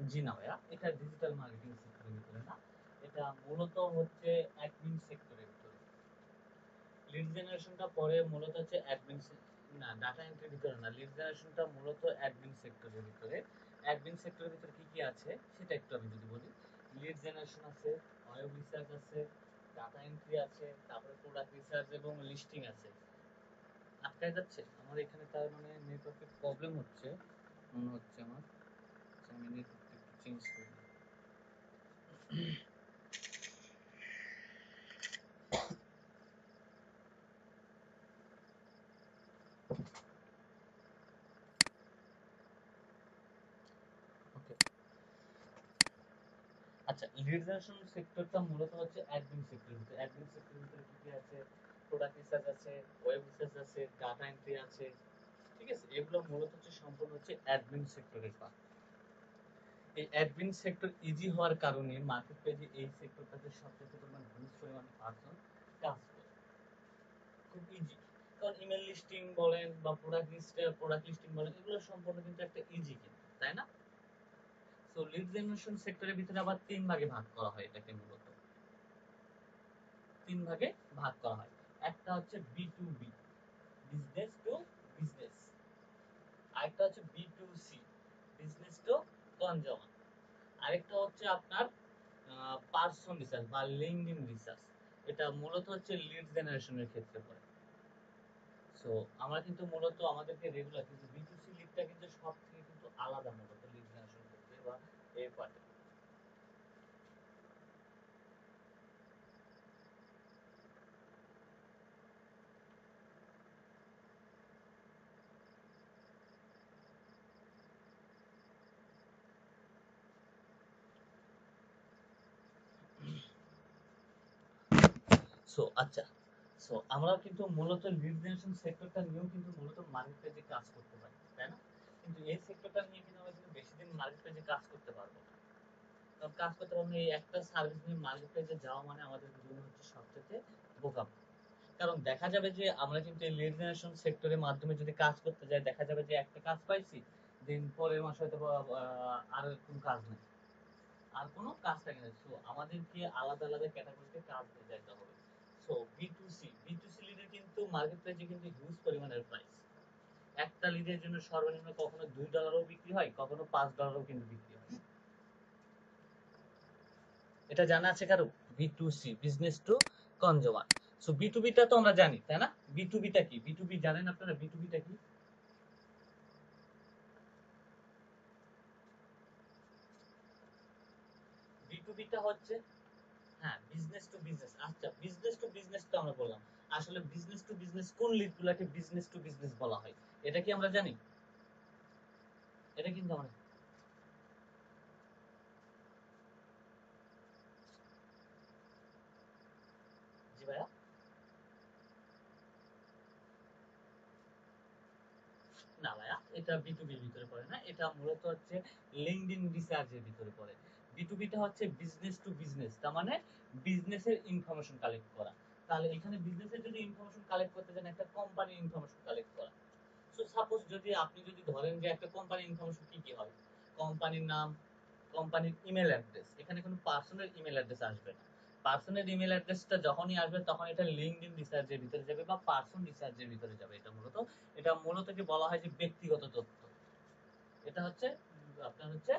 জি না ভাইয়া, এটা ডিজিটাল মার্কেটিং সেক্টরের ভিতরে না। এটা মূলত হচ্ছে অ্যাডমিন সেক্টরের ভিতরে। লিড জেনারেশনটা পরে মূলত হচ্ছে না, ডাটা এন্ট্রির ভিতরে না। লিড জেনারেশনটা মূলত অ্যাডমিন সেক্টরের ভিতরে। অ্যাডমিন সেক্টরের ভিতরে কি কি আছে সেটা একটু আমি যদি বলি। লিড জেনারেশন আছে, ওয়েব রিসার্চ আছে, ডাটা এন্ট্রি আছে, তারপরে প্রোডাক্ট রিসার্চ এবং লিস্টিং আছে। আটকায় যাচ্ছে আমার এখানে, তার মানে নেটওয়ার্কের প্রবলেম হচ্ছে মনে হচ্ছে আমার। আচ্ছা, আমি নেটওয়ার্কটা একটু চেঞ্জ করি। ওকে। আচ্ছা, লিড জেনারেশন সেক্টরটা মূলত হচ্ছে অ্যাডমিন সেক্টরের ভিতরে। অ্যাডমিন সেক্টরের ভিতরে কি কি আছে? প্রোডাক্ট রিসার্চ আছে, ওয়েব রিসার্চ আছে, ডাটা এন্ট্রি আছে। ঠিক আছে, এগুলো মূলত হচ্ছে সম্পূর্ণ হচ্ছে অ্যাডমিন সেক্টরের কাজ। এই অ্যাডমিন সেক্টর ইজি হওয়ার কারণে মার্কেট পেজে এই সেক্টরটাতে সবচেয়ে পরিমাণ হিউজ পরিমাণ পার্সন কাজ করে। খুব ইজি। কারণ ইমেল লিস্টিং বলেন বা প্রোডাক্ট লিস্টিং বলেন, এগুলো সম্পূর্ণ কিন্তু একটা ইজি কিন্তু, তাই না? সো লিড জেনারেশন সেক্টরের ভিতরে আবার তিন ভাগে ভাগ করা হয় এটাকে মূলত। তিন ভাগে ভাগ করা হয়। একটা হচ্ছে B to B, business to business. আরেকটা হচ্ছে B to C, business to consumer. আরেকটা হচ্ছে আপনার পার্সন রিসার্চ বা লিঙ্কডইন রিসার্চ। এটা মূলত হচ্ছে লিড জেনারেশনের ক্ষেত্রে পড়ে। সো আমরা কিন্তু মূলত আমাদেরকে রেগুলার কিন্তু বি টু সি লিডটা কিন্তু সব থেকে কিন্তু আলাদা মূলত লিড জেনারেশন ক্ষেত্রে বা এই পার্টে। সো আচ্ছা, সো আমরা কিন্তু মূলত লিড জেনারেশন সেক্টরটা নিয়েও কিন্তু মূলত মার্কেট পেজে কাজ করতে পারি, তাই না? কিন্তু এই সেক্টরটা নিয়ে কিন্তু আমরা কিন্তু বেশি দিন মার্কেট পেজে কাজ করতে পারবো না। কারণ কাজ করতে পারবো না, এই একটা সার্ভিস নিয়ে মার্কেট পেজে যাওয়া মানে আমাদের জন্য হচ্ছে সবচেয়ে বোকামি। কারণ দেখা যাবে যে আমরা কিন্তু এই লিড জেনারেশন সেক্টরের মাধ্যমে যদি কাজ করতে যাই, দেখা যাবে যে একটা কাজ পাইছি, দিন পরের মাসে হয়তো আর কোনো কাজ নেই, আর কোনো কাজ থাকে না। সো আমাদেরকে আলাদা আলাদা ক্যাটাগরিতে কাজ দিয়ে যেতে হবে। সো বি টু সি লিডের কিন্তু মার্কেট প্রাইসে কিন্তু হিউজ পরিমাণের প্রাইস। একটা লিডের জন্য সর্বনিম্ন কখনো $2ও বিক্রি হয়, কখনো $5ও কিন্তু বিক্রি হয়। এটা জানা আছে কারো? B to C, business to consumer. So B to বিটা তো আমরা জানি, তাই না? বি টু বিটা কি? বি টু বি জানেন আপনারা? বি টু বিটা কি? বি টু বিটা হচ্ছে, হ্যাঁ, বিজনেস টু বিজনেস। আচ্ছা, বিজনেস টু বিজনেস তো আমরা বললাম। আসলে বিজনেস টু বিজনেস কোন লিডগুলোকে বিজনেস টু বিজনেস বলা হয়, এটা কি আমরা জানি? এটা কিন্তু আমরা, জি ভাইয়া। না ভাইয়া, এটা বি টু বির ভিতরে পড়ে না। এটা মূলত হচ্ছে লিঙ্কডইন রিসার্চের ভিতরে পড়ে। বি টু বিটা হচ্ছে বিজনেস টু বিজনেস, তার মানে বিজনেসের ইনফরমেশন কালেক্ট করা। তাহলে এখানে বিজনেসের যদি ইনফরমেশন কালেক্ট করতে চান, একটা কোম্পানির ইনফরমেশন কালেক্ট করা। সো সাপোজ যদি আপনি যদি ধরেন যে একটা কোম্পানির ইনফরমেশন কি কি হয়? কোম্পানির নাম, কোম্পানির ইমেল অ্যাড্রেস। এখানে কোনো পার্সোনাল ইমেল অ্যাড্রেস আসবে না। পার্সোনাল ইমেল অ্যাড্রেসটা যখনই আসবে তখন এটা লিঙ্কডইন রিসার্চের ভিতরে যাবে বা পার্সন রিসার্চের ভিতরে যাবে। এটা মূলত কি বলা হয় যে ব্যক্তিগত তথ্য। এটা হচ্ছে আপনার হচ্ছে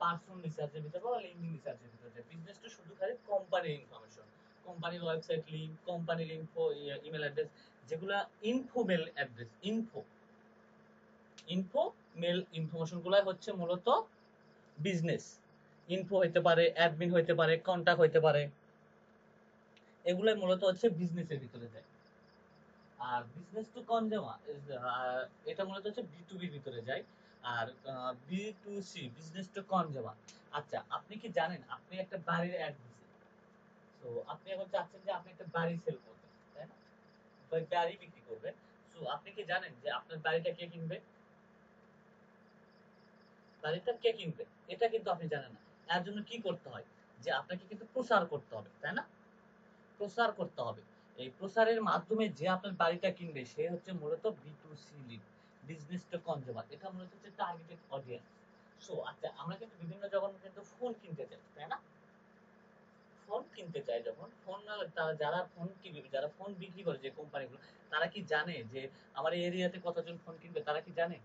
পার্সন রিসার্চের ভিতরে বা লিঙ্কডইন রিসার্চের ভিতরে যাবে। বিজনেসটা শুধু খালি কোম্পানির ইনফরমেশন, কোম্পানির ওয়েবসাইট লিংক, কোম্পানির ইনফো, ইমেল অ্যাড্রেস, যেগুলা info mail address, info mail information গুলাই হচ্ছে মূলত বিজনেস। ইনফো হইতে পারে, অ্যাডমিন হইতে পারে, কন্টাক্ট হইতে পারে, এগুলাই মূলত হচ্ছে বিজনেসের ভিতরে যায়। আর বিজনেস টু কনজিউমার, এটা মূলত হচ্ছে বি টু বির ভিতরে যায়। আর B to C, business to consumer. আচ্ছা, আপনি কি জানেন আপনি একটা বাড়ির অ্যাড দিচ্ছেন? তো আপনি এখন চাচ্ছেন যে আপনি একটা বাড়ি সেল করবেন, তাই না? বা গাড়ি বিক্রি করবেন। সো আপনি কি জানেন যে আপনার বাড়িটা কে কিনবে? বাড়িটা কে কিনবে এটা কিন্তু আপনি জানেন না। এর জন্য কি করতে হয়? যে আপনাকে কিন্তু প্রচার করতে হবে, তাই না? প্রচার করতে হবে। এই প্রচারের মাধ্যমে যে আপনার বাড়িটা কিনবে সে হচ্ছে মূলত B to C lead, business to consumer. এটা মূলত হচ্ছে টার্গেটেড অডিয়েন্স। সো আচ্ছা, আমরা কিন্তু বিভিন্ন যখন কিন্তু ফোন কিনতে যাই, তাই না? ফোন কিনতে চাই যখন, ফোন তারা যারা ফোন কিনবে, যারা ফোন বিক্রি করে যে কোম্পানিগুলো, তারা কি জানে যে আমার এই এরিয়াতে কতজন ফোন কিনবে? তারা কি জানে?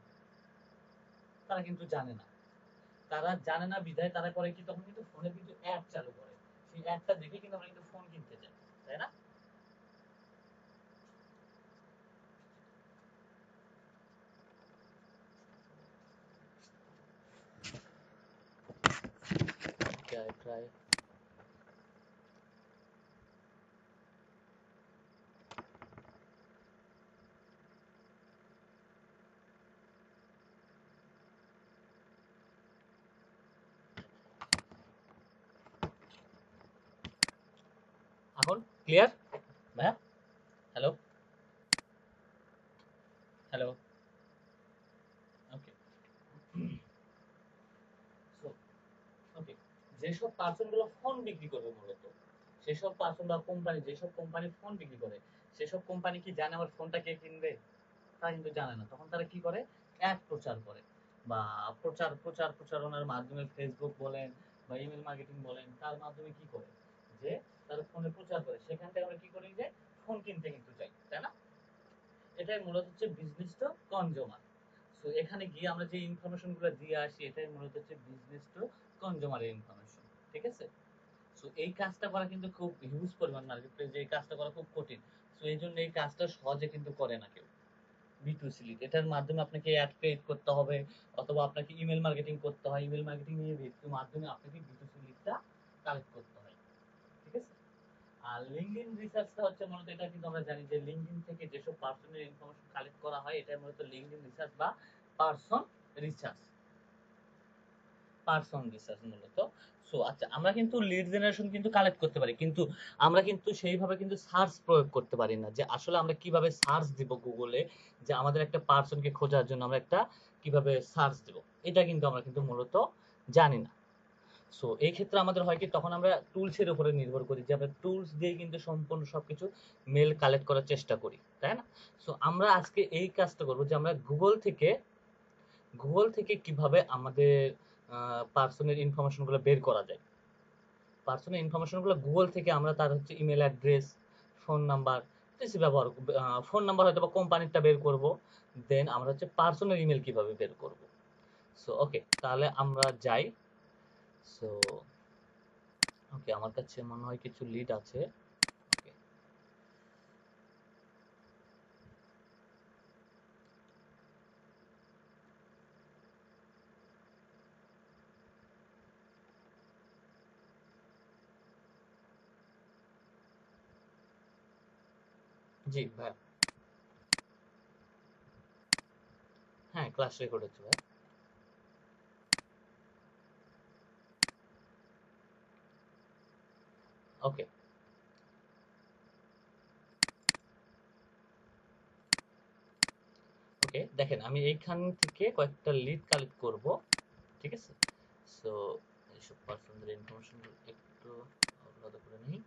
তারা কিন্তু জানে না। তারা জানে না বিধায় তারা করে কি, তখন কিন্তু ফোনে কিন্তু অ্যাড চালু করে। সেই অ্যাডটা দেখে কিন্তু আমরা কিন্তু ফোন কিনতে যাই, তাই না? Try try. এখন ক্লিয়ার ভাইয়া? Hello, hello. Okay. So okay, যেসব পার্সন গুলো ফোন বিক্রি করবে মূলত, সেসব পার্সন বা কোম্পানি, যেসব কোম্পানি ফোন বিক্রি করে, সেসব কোম্পানি কি জানে আমার ফোনটা কে কিনবে? তারা কিন্তু জানে না। তখন তারা কি করে? অ্যাড প্রচার করে, বা প্রচারণার মাধ্যমে ফেসবুক বলেন বা ইমেল মার্কেটিং বলেন, তার মাধ্যমে কি করে, যে তারা ফোনে প্রচার করে। সেখান থেকে আমরা কি করি, যে ফোন কিনতে কিন্তু চাই, তাই না? এটাই মূলত হচ্ছে বিজনেস টু কনজিউমার। সো এখানে গিয়ে আমরা যে ইনফরমেশন গুলো দিয়ে আসি, এটাই মূলত হচ্ছে বিজনেস টু কনজিউমারের ইনফরমেশন। ঠিক আছে? সো এই কাজটা করা কিন্তু খুব হিউজ পরিমাণ মার্কেট প্লেস, এই কাজটা করা খুব কঠিন। সো এই জন্য এই কাজটা সহজে কিন্তু করে না কেউ। B2C লিড, এটার মাধ্যমে আপনাকে অ্যাড ক্রিয়েট করতে হবে, অথবা আপনাকে ইমেল মার্কেটিং করতে হয়। ইমেল মার্কেটিং এর মাধ্যমে আপনাকে B2C লিডটা কালেক্ট করতে হয়। ঠিক আছে? আর লিঙ্কডইন রিসার্চটা হচ্ছে মূলত, এটা কিন্তু আমরা জানি যে লিঙ্কডইন থেকে যেসব পার্সনের ইনফরমেশন কালেক্ট করা হয়, এটা মূলত লিঙ্কডইন রিসার্চ বা পার্সন রিসার্চ। পার্সন রিসার্চ মূলত। সো আচ্ছা, আমরা কিন্তু লিড জেনারেশন কিন্তু কালেক্ট করতে পারি, কিন্তু আমরা কিন্তু সেইভাবে কিন্তু সার্চ প্রয়োগ করতে পারি না, যে আসলে আমরা কিভাবে সার্চ দিব গুগলে, যে আমাদের একটা পার্সনকে খোঁজার জন্য আমরা একটা কিভাবে সার্চ দিব, এটা কিন্তু আমরা কিন্তু মূলত জানি না। সো এই ক্ষেত্রে আমাদের হয় কি, তখন আমরা টুলস এর উপরে নির্ভর করি, যে আমরা টুলস দিয়ে কিন্তু সম্পূর্ণ সবকিছু মেল কালেক্ট করার চেষ্টা করি, তাই না? সো আমরা আজকে এই কাজটা করবো, যে আমরা গুগল থেকে কিভাবে আমাদের পার্সনের ইনফরমেশন গুলো বের করা যায়। পার্সনের ইনফরমেশন গুলো গুগল থেকে আমরা তার হচ্ছে ইমেল অ্যাড্রেস, ফোন নাম্বার, ব্যবহার, ফোন নাম্বার হয়তো বা কোম্পানিটা বের করব, দেন আমরা হচ্ছে পার্সনের ইমেল কিভাবে বের করব। সো ওকে, তাহলে আমরা যাই। সো ওকে, আমার কাছে মনে হয় কিছু লিড আছে। ওকে, জি ভাই। হ্যাঁ, ক্লাস রেকর্ড হচ্ছে ভাই। ওকে, ওকে, দেখেন আমি এইখান থেকে কয়েকটা লিড কালেক্ট করব। ঠিক আছে? সো এইসব পার্সনদের ইনফরমেশন একটু আলাদা করে নিই।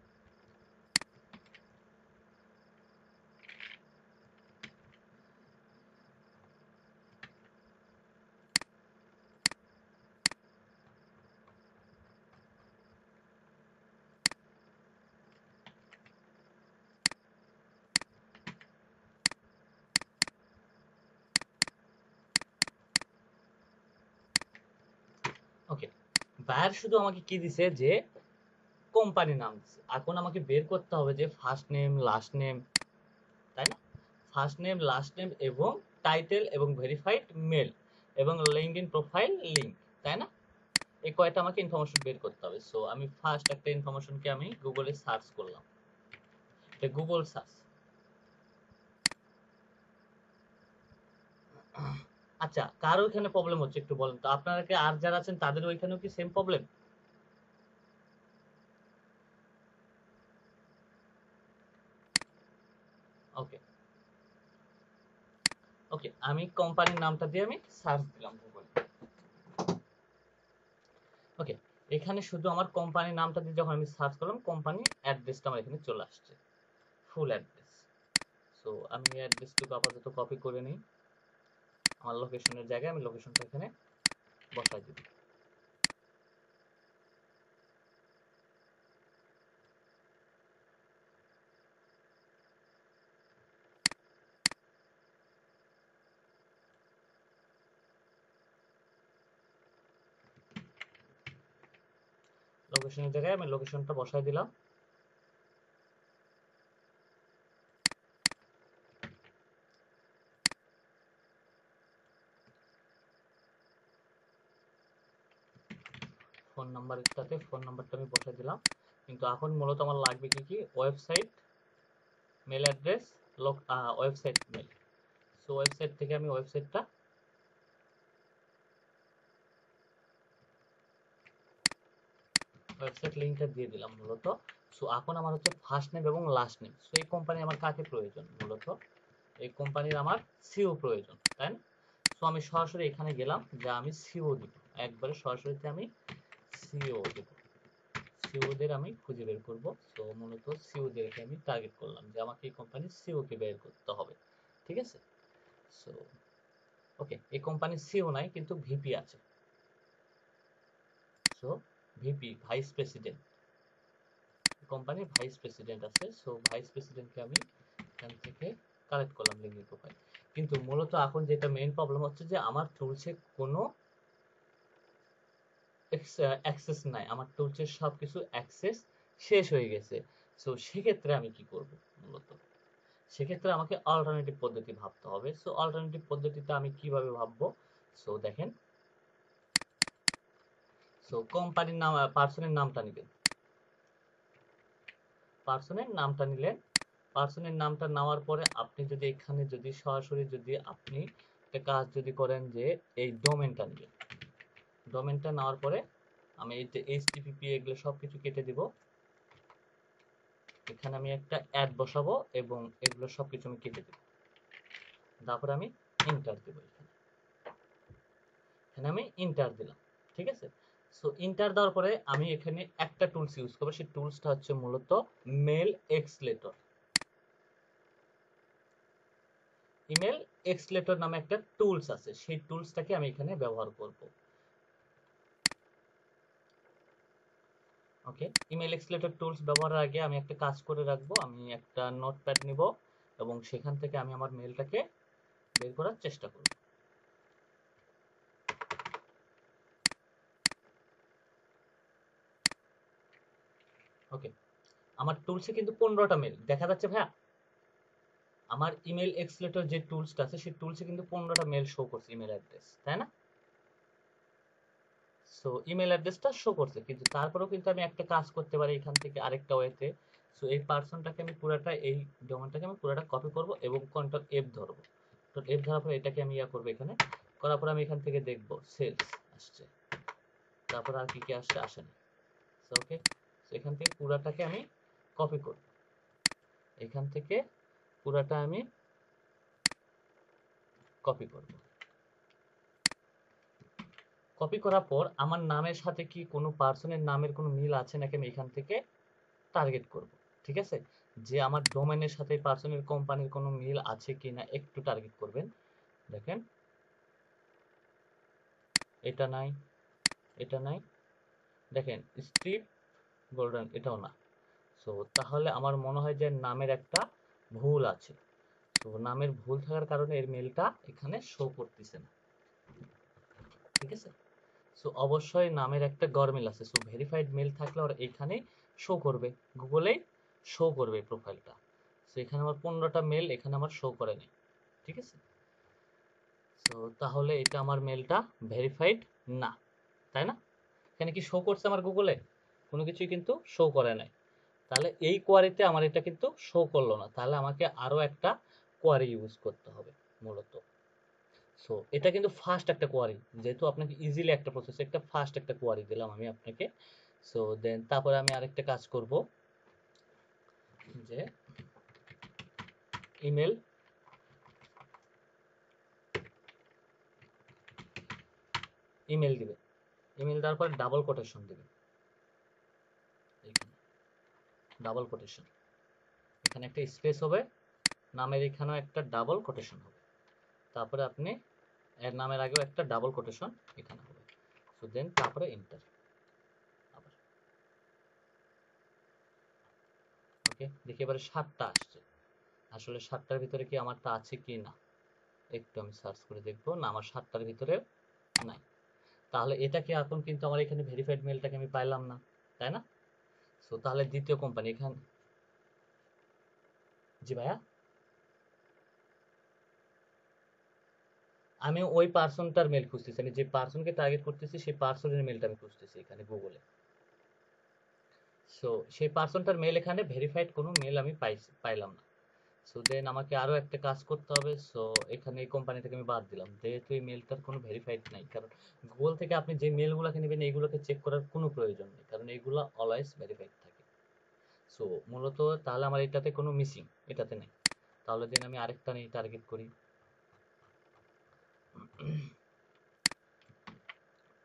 ওকে, বায়ার শুধু আমাকে কি দিছে, যে কোম্পানির নাম দিছে। এখন আমাকে বের করতে হবে যে ফার্স্ট নেম, লাস্ট নেম, তাই না? ফার্স্ট নেম, লাস্ট নেম এবং টাইটেল এবং ভেরিফাইড মেল এবং লিঙ্কডইন প্রোফাইল লিংক, তাই না? এই কয়টা আমাকে ইনফরমেশন বের করতে হবে। সো আমি ফার্স্ট একটা ইনফরমেশনকে আমি গুগলে সার্চ করলাম, এটা গুগল সার্চ। আচ্ছা, কার ওইখানে প্রবলেম হচ্ছে একটু বলেন তো, আপনারা কি আর যারা আছেন তাদের ওইখানেও কি সেম প্রবলেম? ওকে, ওকে, আমি কোম্পানির নামটা দিয়ে আমি সার্চ দিলাম গুগলে। ওকে, এখানে শুধু আমার কোম্পানির নামটা দিয়ে যখন আমি সার্চ করলাম, কোম্পানি অ্যাড্রেসটা আমার এখানে চলে আসছে, ফুল অ্যাড্রেস। সো আমি এই অ্যাড্রেসটুকু আপাতত কপি করে নিই, আমার লোকেশনের জায়গায় আমি লোকেশনটা এখানে বসাই দিব। লোকেশনের জায়গায় আমি লোকেশনটা বসাই দিলাম। ফোন নাম্বারটাতে ফোন নাম্বারটা আমি বসাই দিলাম। কিন্তু এখন মূলত আমার লাগবে কি কি, website, mail address, website mail. So website থেকে আমি ওয়েবসাইটটা, ওয়েবসাইট লিঙ্কটা দিয়ে দিলাম মূলত। সো এখন আমার হচ্ছে ফার্স্ট নেম এবং লাস্ট নেম। সো এই কোম্পানি আমার কাকে প্রয়োজন, মূলত এই কোম্পানির আমার সিও প্রয়োজন, তাই না? সো আমি সরাসরি এখানে গেলাম যে আমি সিও দিব, একবারে সরাসরিতে আমি সিও দিব। সিওদের আমি খুঁজে বের করব। সো মূলত সিওদেরকে আমি টার্গেট করলাম যে আমাকে এই কোম্পানির সিওকে বের করতে হবে, ঠিক আছে? সো ওকে, এই কোম্পানির সিও নাই কিন্তু ভিপি আছে। সো ভিপি, ভাইস প্রেসিডেন্ট, কোম্পানির ভাইস প্রেসিডেন্ট আছে। সো ভাইস প্রেসিডেন্টকে আমি এখান থেকে কালেক্ট করলাম লিঙ্কডিন প্রোফাইল। কিন্তু মূলত এখন যেটা মেইন প্রবলেম হচ্ছে যে আমার টুলসে কোনো অ্যাক্সেস নাই, আমার টুলসের সবকিছু অ্যাক্সেস শেষ হয়ে গেছে। সো সেক্ষেত্রে আমি কি করব, মূলত সেক্ষেত্রে আমাকে অল্টারনেটিভ পদ্ধতি ভাবতে হবে। সো অল্টারনেটিভ পদ্ধতিতে আমি কিভাবে ভাববো, সো দেখেন। সো কোম্পানির নাম, পার্সনের নামটা নেবেন, পার্সনের নামটা নিলেন। পার্সনের নামটা নেওয়ার পরে আপনি যদি এখানে যদি সরাসরি যদি আপনি একটা কাজ যদি করেন যে এই ডোমেনটা নেবেন, ডোমেনটা নেওয়ার পরে আমি এই যে এইচটিটিপি এগুলো সব কিছু কেটে দিব। এখানে আমি একটা অ্যাড বসাবো এবং এগুলো সব কিছু আমি কেটে দেব। তারপরে আমি ইন্টার দেব। এখানে আমি ইন্টার দিলাম, ঠিক আছে? সো ইন্টার দেওয়ার পরে আমি এখানে একটা টুলস ইউজ করবো। সেই টুলসটা হচ্ছে মূলত মেল এক্সলেটর। ইমেল এক্সলেটর নামে একটা টুলস আছে, সেই টুলসটাকে আমি এখানে ব্যবহার করব। ওকে, ইমেল এক্সলেটর টুলস ব্যবহারের আগে আমি একটা কাজ করে রাখবো। আমি একটা নোটপ্যাড নিব এবং সেখান থেকে আমি আমার মেলটাকে বের করার চেষ্টা করব। ওকে, আমার টুলসে কিন্তু 15টা মেল দেখা যাচ্ছে ভাইয়া। আমার ইমেল এক্সলেটর যে টুলসটা আছে সেই টুলসে কিন্তু 15টা মেল শো করছে, ইমেল অ্যাড্রেস, তাই না? সো ইমেল অ্যাড্রেসটা শো করছে, কিন্তু তারপরেও কিন্তু আমি একটা কাজ করতে পারি এখান থেকে আরেকটা ওয়েতে। সো এই পার্সনটাকে আমি পুরাটা, এই ডোমেনটাকে আমি পুরাটা কপি করব এবং কন্ট্রোল এফ ধরবো। তো এফ ধরার পরে এটাকে আমি ইয়া করবো এখানে, করার পরে আমি এখান থেকে দেখব সেলস আসছে, তারপর আর কি কি আসছে, আসেনি। সো ওকে, সো এখান থেকে পুরাটাকে আমি কপি করব, এখান থেকে পুরাটা আমি কপি করব। কপি করার পর আমার নামের সাথে কি কোনো পার্সনের নামের কোনো মিল আছে নাকি আমি এখান থেকে টার্গেট করব, ঠিক আছে? যে আমার ডোমেনের সাথে পার্সনের কোম্পানির কোনো মিল আছে কিনা একটু টার্গেট করবেন। দেখেন এটা নাই, এটা নাই, দেখেন স্টিভ গোল্ডেন, এটাও না। সো তাহলে আমার মনে হয় যে নামের একটা ভুল আছে। তো নামের ভুল থাকার কারণে এর মেলটা এখানে শো করতেছে না, ঠিক আছে? সো অবশ্যই নামের একটা গরমিল আছে। সো ভেরিফাইড মেল থাকলে ওরা এখানে শো করবে, গুগলেই শো করবে প্রোফাইলটা। সো এখানে আমার 15টা মেল এখানে আমার শো করেনি, ঠিক আছে? সো তাহলে এটা আমার মেলটা ভেরিফাইড না, তাই না? এখানে কি শো করছে আমার গুগলে? কোনো কিছুই কিন্তু শো করে নাই। তাহলে এই কোয়ারিতে আমার এটা কিন্তু শো করলো না, তাহলে আমাকে আরো একটা কোয়ারি ইউজ করতে হবে মূলত। সো এটা কিন্তু ফার্স্ট একটা কোয়ারি, যেহেতু আপনাকে ইজিলি একটা প্রসেস, একটা ফার্স্ট একটা কোয়ারি দিলাম আমি আপনাকে। সো দেন তারপরে আমি আরেকটা কাজ করব যে ইমেল, ইমেল দিবে, ইমেল দেওয়ার পরে ডাবল কোটেশন দিবে, এখানে ডাবল কোটেশন, এখানে একটা স্পেস হবে, নামের এখানেও একটা ডাবল কোটেশন হবে, তারপরে আপনি এর নামের আগেও একটা ডাবল কোটেশন এখানে হবে। দেন তারপরে এন্টার আবার। ওকে, দেখি এবারে 7টা আসছে। আসলে 7টার ভিতরে কি আমারটা আছে কি না একটু আমি সার্চ করে দেখবো। না, আমার 7টার ভিতরে নাই। তাহলে এটা কি এখন কিন্তু আমার এখানে ভেরিফাইড মেলটাকে আমি পাইলাম না, তাই না? সো তাহলে দ্বিতীয় কোম্পানি এখানে, জি ভাইয়া, আমি ওই পার্সনটার মেল খুঁজতেছি, আমি যে পার্সনকে টার্গেট করতেছি সেই পার্সনের মেলটা আমি খুঁজতেছি এখানে গুগলে। সো সেই পার্সনটার মেল এখানে ভেরিফাইড কোনো মেল আমি পাইলাম না। সো দেন আমাকে আরো একটা কাজ করতে হবে। সো এখানে এই কোম্পানি থেকে আমি বাদ দিলাম, যেহেতু এই মেলটার কোনো ভেরিফাইড নাই। কারণ গুগল থেকে আপনি যে মেলগুলোকে নেবেন এইগুলোকে চেক করার কোনো প্রয়োজন নেই, কারণ এইগুলো অলওয়েজ ভেরিফাইড থাকে। সো মূলত তাহলে আমার এটাতে কোনো মিসিং, এটাতে নেই। তাহলে দেন আমি আরেকটা নিয়ে টার্গেট করি,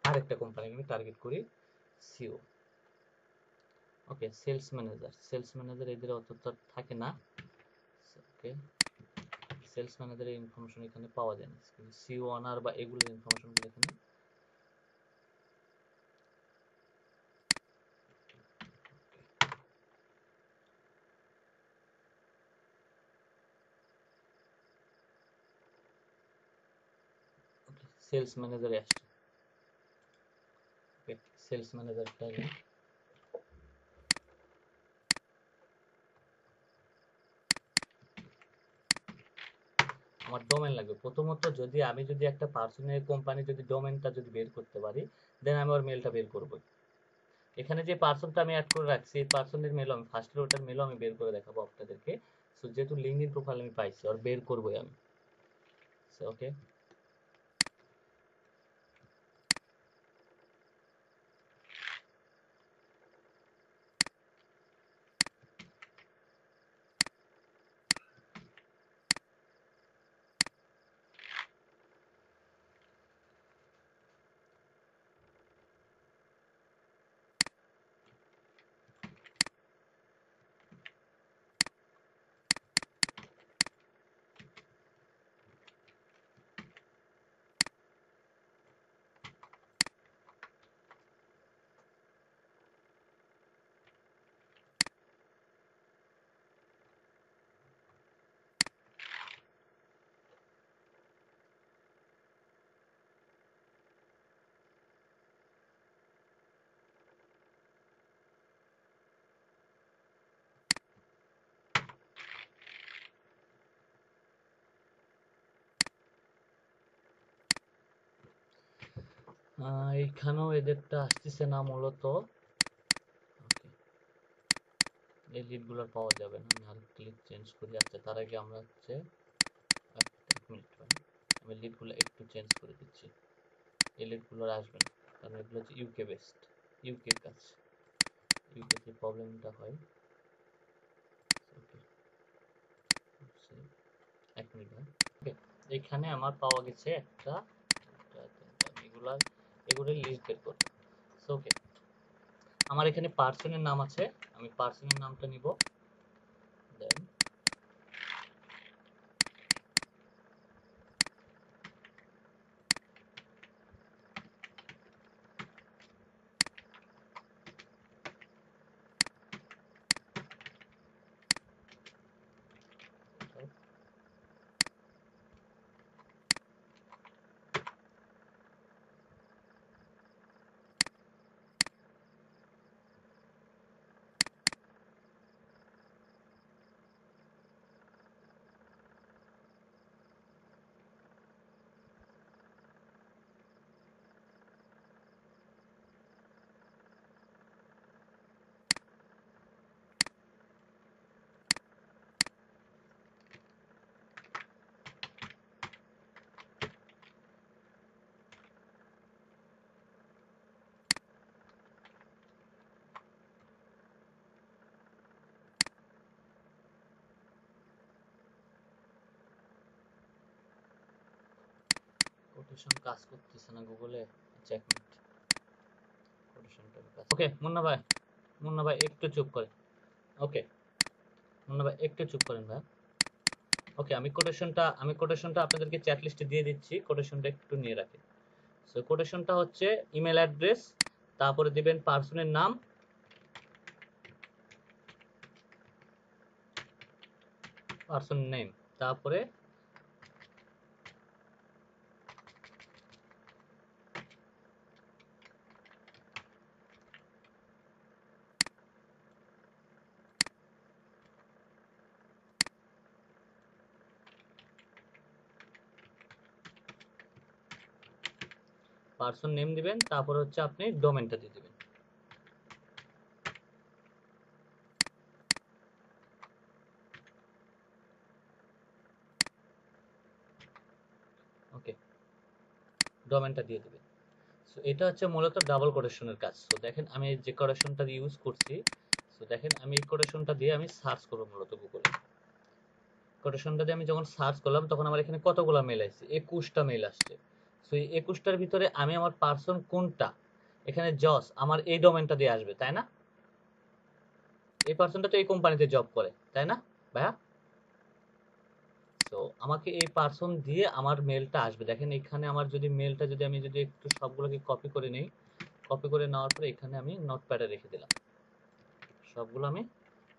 আরেকটা কোম্পানি আমি টার্গেট করি, সিও। ওকে, সেলস ম্যানেজার এদের অতটা থাকে না। ওকে, সেলস ম্যানেজারের ইনফরমেশন এখানে পাওয়া যায় না, কিন্তু সিও অনার বা এগুলোর ইনফরমেশনগুলো এখানে। সেলস ম্যানেজারে আসছে। ওকে, সেলস ম্যানেজারটা আমার ডোমেন লাগবে প্রথমত। আমি যদি একটা পার্সোনাল কোম্পানি যদি ডোমেনটা যদি বের করতে পারি, দেন আমি ওর মেলটা বের করব। এখানে যে পার্সনটা আমি অ্যাড করে রাখছি এই পার্সনের মেলও আমি ফার্স্টের ওটার মেলও আমি বের করে দেখাবো আপনাদেরকে। সো যেহেতু লিঙ্কডইন প্রোফাইল আমি পাইছি আর বের করবই আমি। সো ওকে, এইখানেও এদেরটা আসতেছে না মূলত। এই লিডগুলো পাওয়া যাবে না, আমি আরেকটা লিড চেঞ্জ করি। আচ্ছা, তার আগে আমরা হচ্ছে এক মিনিট, আমি লিডগুলো একটু চেঞ্জ করে দিচ্ছি। এই লিডগুলো আসবে না, কারণ এগুলো হচ্ছে ইউকে বেসড, ইউকের কাজ। ইউকেতে প্রবলেমটা হয়। এক মিনিট ভাই। ওকে, এখানে আমার পাওয়া গেছে একটা, এগুলোর লিস্ট বের করবো। ওকে, আমার এখানে পার্সনের নাম আছে, আমি পার্সনের নামটা নিব। দেন কোটেশন কাজ করতেছে না গুগলে। আচ্ছা, এক মিনিট, কোটেশনটা কাজ। ওকে মুন্না ভাই একটু চুপ করে। ওকে, মুন্না ভাই একটু চুপ করেন ভাই। ওকে, আমি কোটেশনটা আপনাদেরকে চ্যাট লিস্টে দিয়ে দিচ্ছি, কোটেশনটা একটু নিয়ে রাখেন। সো কোটেশনটা হচ্ছে ইমেল অ্যাড্রেস, তারপরে দিবেন পার্সনের নাম, পার্সন নেম, তারপরে পার্সন নেম দিবেন, তারপরে হচ্ছে আপনি ডোমেনটা দিয়ে দিবেন। ওকে, ডোমেনটা দিয়ে দিবেন। সো এটা হচ্ছে মূলত ডাবল কোটেশনের কাজ। সো দেখেন আমি যে কোটেশনটা ইউজ করছি, সো দেখেন আমি এই কোটেশনটা দিয়ে আমি সার্চ করব মূলত গুগলে। কোটেশনটা দিয়ে আমি যখন সার্চ করলাম তখন আমার এখানে কতগুলো মেল আসছে, 21টা মেল আসছে। সো এই 21টার ভিতরে আমি আমার পার্সন কোনটা, এখানে জস আমার এই ডোমেনটা দিয়ে আসবে, তাই না? এই পার্সনটা তো এই কোম্পানিতে জব করে, তাই না ভাইয়া? তো আমাকে এই পার্সন দিয়ে আমার মেলটা আসবে। দেখেন এখানে আমার যদি মেলটা যদি আমি যদি একটু সবগুলোকে কপি করে নেই, কপি করে নেওয়ার পরে এখানে আমি নোটপ্যাডে রেখে দিলাম, সবগুলো আমি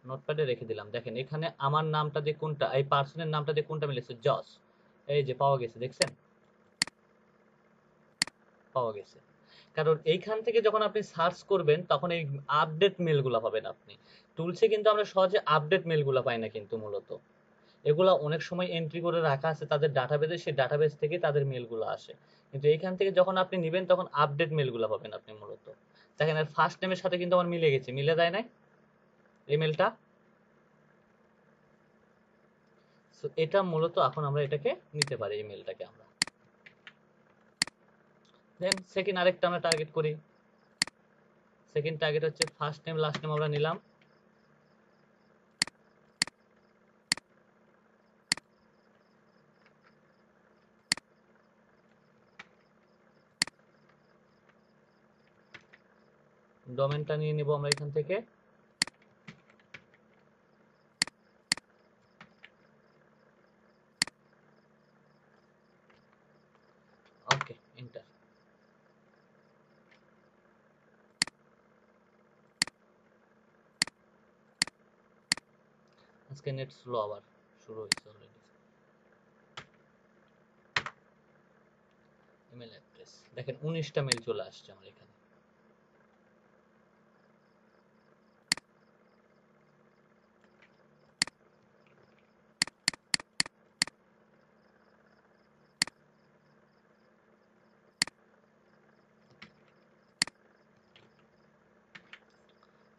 নোটপ্যাডে রেখে দিলাম। দেখেন এখানে আমার নামটা দিয়ে কোনটা, এই পার্সনের নামটা দিয়ে কোনটা মিলেছে, জস। এই যে পাওয়া গেছে, দেখছেন পাওয়া গেছে। কারণ এইখান থেকে যখন আপনি সার্চ করবেন তখন এই আপডেট মেলগুলো পাবেন আপনি। টুলসে কিন্তু আমরা সহজে আপডেট মেলগুলো পাই না কিন্তু মূলত এগুলা অনেক সময় এন্ট্রি করে রাখা আছে তাদের ডাটাবেজে, সেই ডাটাবেজ থেকে তাদের মেলগুলো আসে। কিন্তু এইখান থেকে যখন আপনি নেবেন তখন আপডেট মেলগুলো পাবেন আপনি মূলত। দেখেন এর ফার্স্ট নেমের সাথে কিন্তু আমার মিলে গেছে, মিলে যায় না এই মেলটা? সো এটা মূলত এখন আমরা এটাকে নিতে পারি, এই মেলটাকে আমরা। দেন সেকেন্ড আরেকটা আমরা টার্গেট করি। সেকেন্ড টার্গেট হচ্ছে ফার্স্ট নেম লাস্ট নেম আমরা নিলাম। ডোমেনটা নিয়ে নিব আমরা এখান থেকে। ওকে, এন্টার। আজকে নেট স্লো আবার শুরু হয়েছে অলরেডি। ইমেল অ্যাড্রেস দেখেন 19টা মেল চলে আসছে আমার এখানে।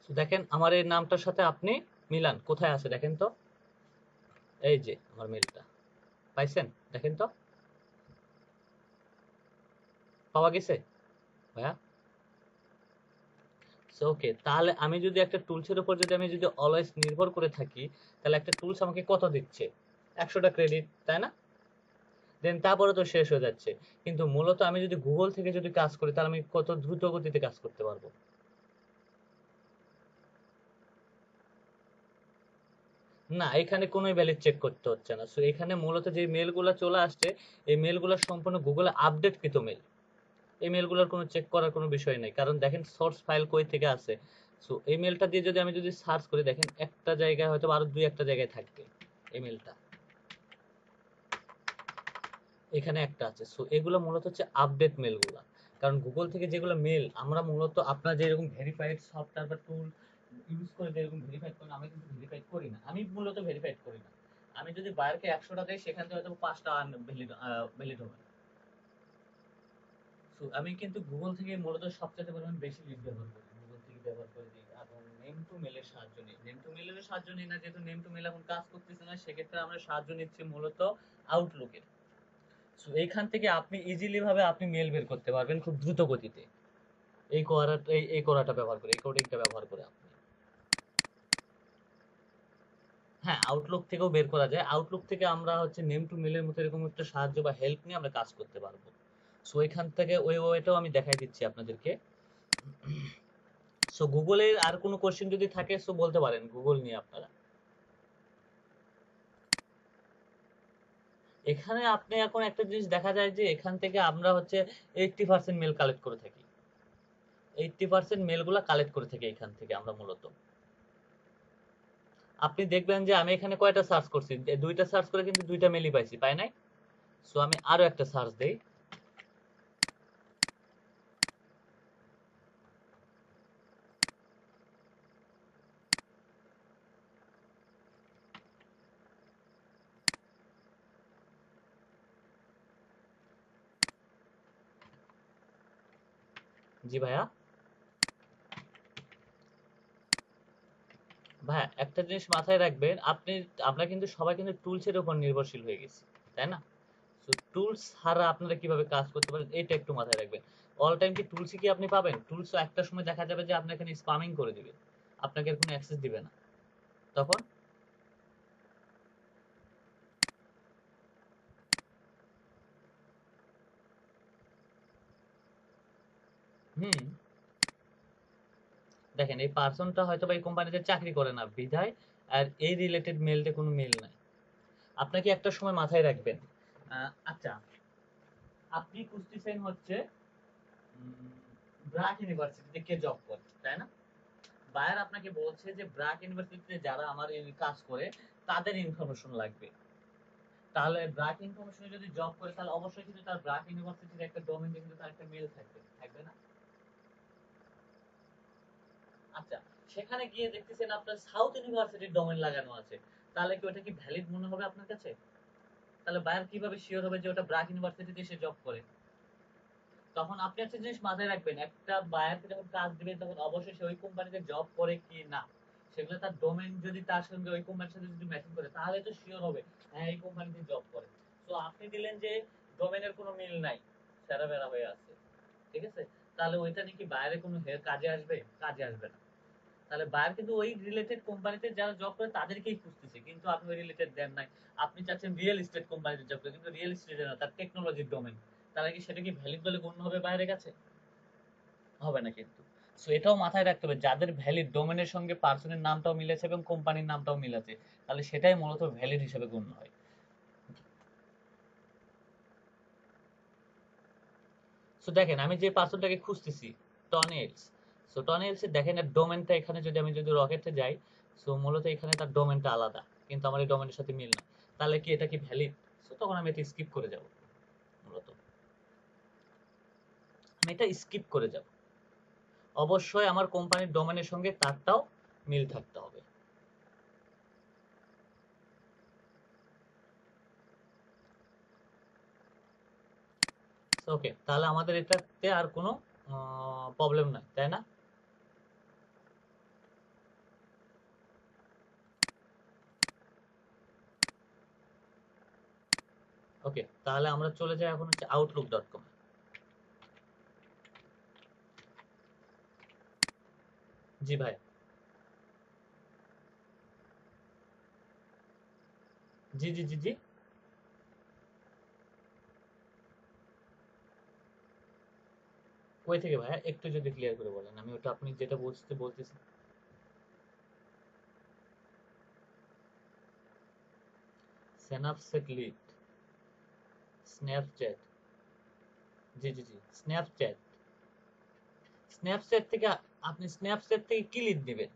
দেখেন আমার এই নামটার সাথে আপনি মিলান কোথায় আছে দেখেন তো। এই যে আমার মেলটা পাইছেন, দেখেন তো পাওয়া গেছে ভাইয়া? সো ওকে, তাহলে আমি যদি একটা টুলসের উপর যদি আমি যদি অলওয়েজ নির্ভর করে থাকি, তাহলে একটা টুলস আমাকে কত দিচ্ছে, 100টা ক্রেডিট, তাই না? দেন তারপরে তো শেষ হয়ে যাচ্ছে। কিন্তু মূলত আমি যদি গুগল থেকে যদি কাজ করি তাহলে আমি কত দ্রুত গতিতে কাজ করতে পারবো। না, এখানে কোনো ভ্যালিড চেক করতে হচ্ছে না। সো এখানে মূলত যে মেলগুলো চলে আসছে এই মেলগুলো সম্পূর্ণ গুগলে আপডেটকৃত মেল। এই মেলগুলোর কোনো চেক করার কোনো বিষয় নেই, কারণ দেখেন সোর্স ফাইল কই থেকে আছে। সো এই মেলটা দিয়ে যদি আমি যদি সার্চ করি দেখেন একটা জায়গায় হয়তো আরো দুই একটা জায়গায় থাকবে এই মেলটা, এখানে একটা আছে। সো এগুলো মূলত হচ্ছে আপডেট মেলগুলো। কারণ গুগল থেকে যেগুলো মেল আমরা মূলত আপনার যেরকম ভেরিফাইড সফটওয়্যার বা টুল ইউজ করে যেরকম ভেরিফাইড করেন, আমি কিন্তু ভেরিফাইড করি না, আমি মূলত ভেরিফাইড করি না। আমি যদি বায়ারকে 100টা দেই সেখান থেকে হয়তো 5টা ভ্যালিড ভ্যালিড হবে। সো আমি কিন্তু গুগল থেকে মূলত সবচেয়ে পরিমাণ বেশি লিড ব্যবহার করি, গুগল থেকে ব্যবহার করে দিই। এবং নেম টু মেলের সাহায্য নিই, নেম টু মেলের সাহায্য নিই না যেহেতু নেম টু মেল এখন কাজ করতেছে না, সেক্ষেত্রে আমরা সাহায্য নিচ্ছি মূলত আউটলুকের। সো এইখান থেকে আপনি ইজিলি ভাবে আপনি মেল বের করতে পারবেন খুব দ্রুত গতিতে এই কোডাটা ব্যবহার করে, এই কোডিংটা ব্যবহার করে আপনি। হ্যাঁ, আউটলুক থেকেও বের করা যায়। আউটলুক থেকে আমরা হচ্ছে নেম টু মেলের মতো এরকম একটা সাহায্য বা হেল্প নিয়ে আমরা কাজ করতে পারবো। সো এখান থেকে ওই ওয়েটাও আমি দেখাই দিচ্ছি আপনাদেরকে। সো গুগলের আর কোনো কোশ্চেন যদি থাকে সো বলতে পারেন গুগল নিয়ে আপনারা। এখানে আপনি এখন একটা জিনিস দেখা যায় যে এখান থেকে আমরা হচ্ছে 80% মেল কালেক্ট করে থাকি। 80% মেলগুলা কালেক্ট করে থাকি এখান থেকে আমরা মূলত। আপনি দেখবেন যে আমি এখানে কয়টা সার্চ করছি, 2টা সার্চ করে কিন্তু 2টা মেলই পাইছি, পাই নাই? সো আমি আরো একটা সার্চ দেই। জি ভাইয়া। ভাইয়া একটা জিনিস মাথায় রাখবেন, আমরা কিন্তু সবাই কিন্তু টুলস এর উপর নির্ভরশীল হয়ে গেছি, তাই না? সো টুলস ছাড়া আপনারা কিভাবে কাজ করতে পারেন এটা একটু মাথায় রাখবেন। অল টাইম কি টুলসই কি আপনি পাবেন? টুলসও একটা সময় দেখা যাবে যে আপনার এখানে স্পামিং করে দিবে, আপনাকে আর কোনো অ্যাক্সেস দিবে না। তখন হুম, দেখেন এই পার্সনটা হয়তো বা এই কোম্পানিতে চাকরি করে না বিধায় আর এই রিলেটেড মেলতে কোনো মেল নাই। আপনাকে একটা সময় মাথায় রাখবেন। আচ্ছা, আপনি খুঁজতেছেন হচ্ছে ব্র্যাক ইউনিভার্সিটিতে কে জব করে, তাই না? বায়ার আপনাকে বলছে যে ব্র্যাক ইউনিভার্সিটিতে যারা আমার এই কাজ করে তাদের ইনফরমেশন লাগবে। তাহলে ব্র্যাক ইনফরমেশনে যদি জব করে তাহলে অবশ্যই কিন্তু তার ব্র্যাক ইউনিভার্সিটির একটা ডোমেইনে কিন্তু তার একটা মেল থাকবে, থাকবে না? আচ্ছা, সেখানে গিয়ে দেখতেছেন আপনার সাউথ ইউনিভার্সিটির ডোমেইন লাগানো আছে, তাহলে কি ওটা কি ভ্যালিড মনে হবে আপনার কাছে? তাহলে বায়ার কিভাবে শিওর হবে যে ওটা ব্র্যাক ইউনিভার্সিটিতে সে জব করে? তখন আপনি একটা জিনিস মাথায় রাখবেন, একটা বায়ারকে যখন কাজ দিবেন তখন অবশ্যই সে ওই কোম্পানিতে জব করে কি না সেগুলো তার ডোমেইন যদি তার সঙ্গে ওই কোম্পানির সাথে যদি ম্যাচিং করে তাহলে তো শিওর হবে হ্যাঁ এই কোম্পানিতে জব করে। তো আপনি দিলেন যে ডোমেইনের কোনো মিল নাই, সেরা বেরা হয়ে আছে, ঠিক আছে? তাহলে ওইটা নাকি বাইরে কোনো কাজে আসবে? কাজে আসবে না। তাহলে বায়ার কিন্তু ওই রিলেটেড কোম্পানিতে যারা জব করে তাদেরকেই খুঁজতেছে, কিন্তু আপনি ওই রিলেটেড দেন নাই। আপনি চাচ্ছেন রিয়েল এস্টেট কোম্পানিতে জব করে, কিন্তু রিয়েল এস্টেটে না, তার টেকনোলজির ডোমেন। তাহলে কি সেটা কি ভ্যালিড বলে গণ্য হবে বাইরের কাছে? হবে না কিন্তু। সো এটাও মাথায় রাখতে হবে, যাদের ভ্যালিড ডোমেনের সঙ্গে পার্সনের নামটাও মিলেছে এবং কোম্পানির নামটাও মিলেছে, তাহলে সেটাই মূলত ভ্যালিড হিসেবে গণ্য হয়। সো দেখেন আমি যে পার্সনটাকে খুঁজতেছি, টনেলস। সো টনেলস দেখেন এর ডোমেনটা এখানে যদি রকেটে যাই, সো মূলত এখানে তার ডোমেনটা আলাদা, কিন্তু আমার এই ডোমেনের সাথে মিল না। তাহলে কি এটা কি ভ্যালিড? সো তখন আমি এটা স্কিপ করে যাব। মূলত আমি এটা স্কিপ করে যাব। অবশ্যই আমার কোম্পানির ডোমেনের সঙ্গে তারটাও মিল থাকতে হবে। ওকে, তাহলে আমাদের এটাতে আর কোনো প্রবলেম নাই, তাই না? ওকে, তাহলে আমরা চলে যাই এখন হচ্ছে outlook.com। জি ভাই। জি জি জি জি। কই থেকে ভাইয়া একটু যদি ক্লিয়ার করে বলেন, আমি ওটা আপনি যেটা বলতেছি। Snapchat lead, Snapchat. জি জি জি, স্ন্যাপচ্যাট। স্ন্যাপচ্যাট থেকে আপনি স্ন্যাপচ্যাট থেকে কি লিড দিবেন?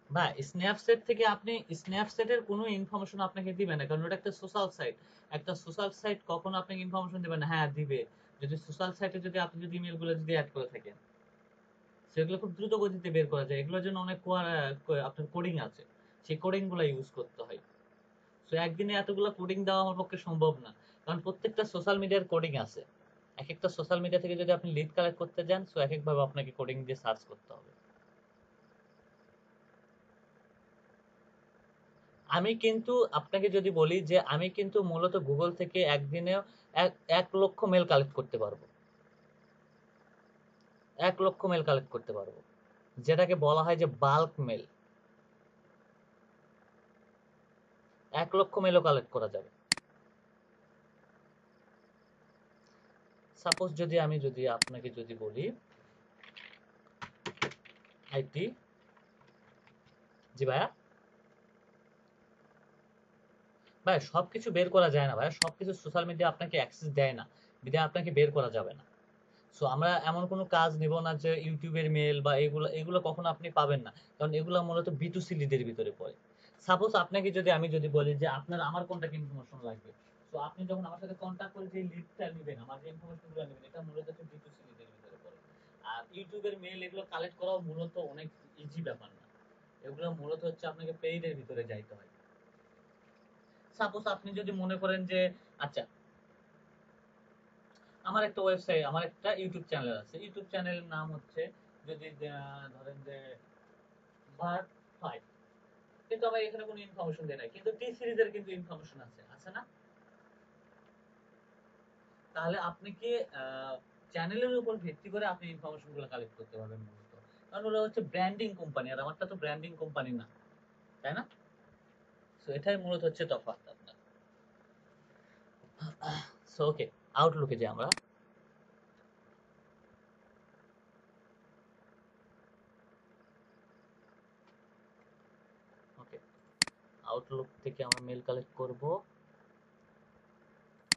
ভাই স্ন্যাপচ্যাট থেকে আপনি স্ন্যাপচ্যাটের কোনো ইনফরমেশন আপনাকে দিবে না, কারণ ওটা একটা সোশ্যাল সাইট। একটা সোশ্যাল সাইট কখনো আপনাকে ইনফরমেশন দিবে না। হ্যাঁ দিবে, যদি সোশ্যাল সাইটে যদি আপনি যদি ইমেলগুলো যদি অ্যাড করে থাকেন, সেগুলো খুব দ্রুত গতিতে বের করা যায়। এগুলোর জন্য অনেক আপনার কোডিং আছে, সেই কোডিং গুলো ইউজ করতে হয়। তো একদিনে এতগুলো কোডিং দেওয়া আমার পক্ষে সম্ভব না, কারণ প্রত্যেকটা সোশ্যাল মিডিয়ার কোডিং আছে। এক একটা সোশ্যাল মিডিয়া থেকে যদি আপনি লিড কালেক্ট করতে যান, সো এক একভাবে আপনাকে কোডিং দিয়ে সার্চ করতে হবে। আমি কিন্তু আপনাকে যদি বলি যে আমি কিন্তু মূলত গুগল থেকে একদিনে 1 লক্ষ মেল কালেক্ট করতে পারবো। 1 লক্ষ মেল কালেক্ট করতে পারবো, যেটাকে বলা হয় যে বাল্ক মেল। 1 লক্ষ মেলও কালেক্ট করা যাবে। সাপোজ যদি আমি যদি আপনাকে যদি বলি আইটি জি ভাইয়া। ভাই সবকিছু বের করা যায় না ভাইয়া, সবকিছু সোশ্যাল মিডিয়া আপনাকে অ্যাক্সেস দেয় না, বিধায় আপনাকে বের করা যাবে না। সো আমরা এমন কোনো কাজ নিব না যে ইউটিউবের মেল বা এগুলো এগুলো কখনো আপনি পাবেন না, কারণ এগুলো মূলত বিটুসি লিডের ভিতরে পড়ে। সাপোজ আপনাকে যদি আমি যদি বলি যে আপনার আমার কন্টাক্ট ইনফরমেশন লাগবে, তো আপনি যখন আমার সাথে কন্টাক্ট করে যে লিডটা নেবেন, আমার যে ইনফরমেশনগুলো নেবেন, এটা মূলত হচ্ছে বিটুসি লিডের ভিতরে পড়ে। আর ইউটিউবের মেল এগুলো কালেক্ট করাও মূলত অনেক ইজি ব্যাপার না, এগুলো মূলত হচ্ছে আপনাকে পেইডের ভিতরে যাইতে হয়। সাপোজ আপনি যদি মনে করেন যে আচ্ছা, আমার একটা ওয়েবসাইট, আমার একটা ইউটিউব চ্যানেল আছে, ইউটিউব চ্যানেলের নাম হচ্ছে যদি ধরেন যে ভার্ট 5, কিন্তু আমার এখানে কোনো ইনফরমেশন দেয় নাই, কিন্তু টি সিরিজের কিন্তু ইনফরমেশন আছে, আছে না? তাহলে আপনি কি চ্যানেলের উপর ভিত্তি করে আপনি ইনফরমেশন গুলো কালেক্ট করতে পারবেন মূলত, কারণ ওরা হচ্ছে ব্র্যান্ডিং কোম্পানি, আর আমারটা তো ব্র্যান্ডিং কোম্পানি না, তাই না? সো এটাই মূলত হচ্ছে তফাৎ আপনার। সো ওকে, আউটলুকে যে আমরা, ওকে, আউটলুক থেকে আমরা মেল কালেক্ট করব।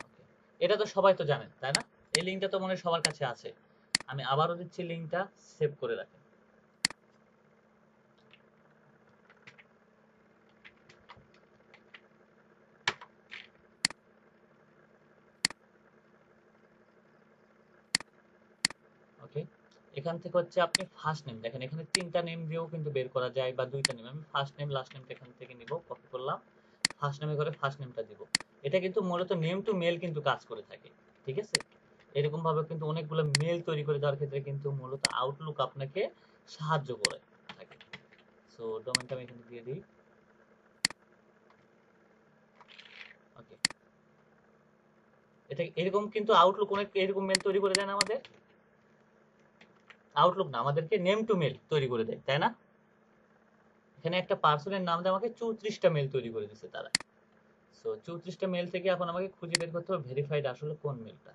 ওকে, এটা তো সবাই তো জানেন, তাই না? এই লিঙ্কটা তো মনে হয় সবার কাছে আছে। আমি আবারও দিচ্ছি, লিঙ্কটা সেভ করে রাখেন। ওকে, এখান থেকে হচ্ছে আপনি ফার্স্ট নেম দেখেন, এখানে ৩টা নেম দিয়েও কিন্তু বের করা যায়, বা ২টা নেম। আমি ফার্স্ট নেম লাস্ট নেমটা এখান থেকে নিব, কপি করলাম, ফার্স্ট নেমে করে ফার্স্ট নেমটা দিব। এটা কিন্তু মূলত নেম টু মেল কিন্তু কাজ করে থাকে, ঠিক আছে? এরকম ভাবে কিন্তু অনেকগুলো মেল তৈরি করে দেওয়ার ক্ষেত্রে কিন্তু মূলত আউটলুক আপনাকে সাহায্য করে থাকে। সো ডোমেনটা আমি এখানে দিয়ে দিই। ওকে, এটা এরকম কিন্তু আউটলুক অনেক এরকম মেল তৈরি করে দেয় না আমাদের, আউটলুক না, আমাদেরকে নেম টু মেল তৈরি করে দেয়, তাই না? এখানে একটা পার্সনের নাম দিয়ে আমাকে 34টা মেল তৈরি করে দিচ্ছে তারা। সো 34টা মেল থেকে এখন আমাকে খুঁজে বের করতে হবে ভেরিফাইড আসলে কোন মেলটা।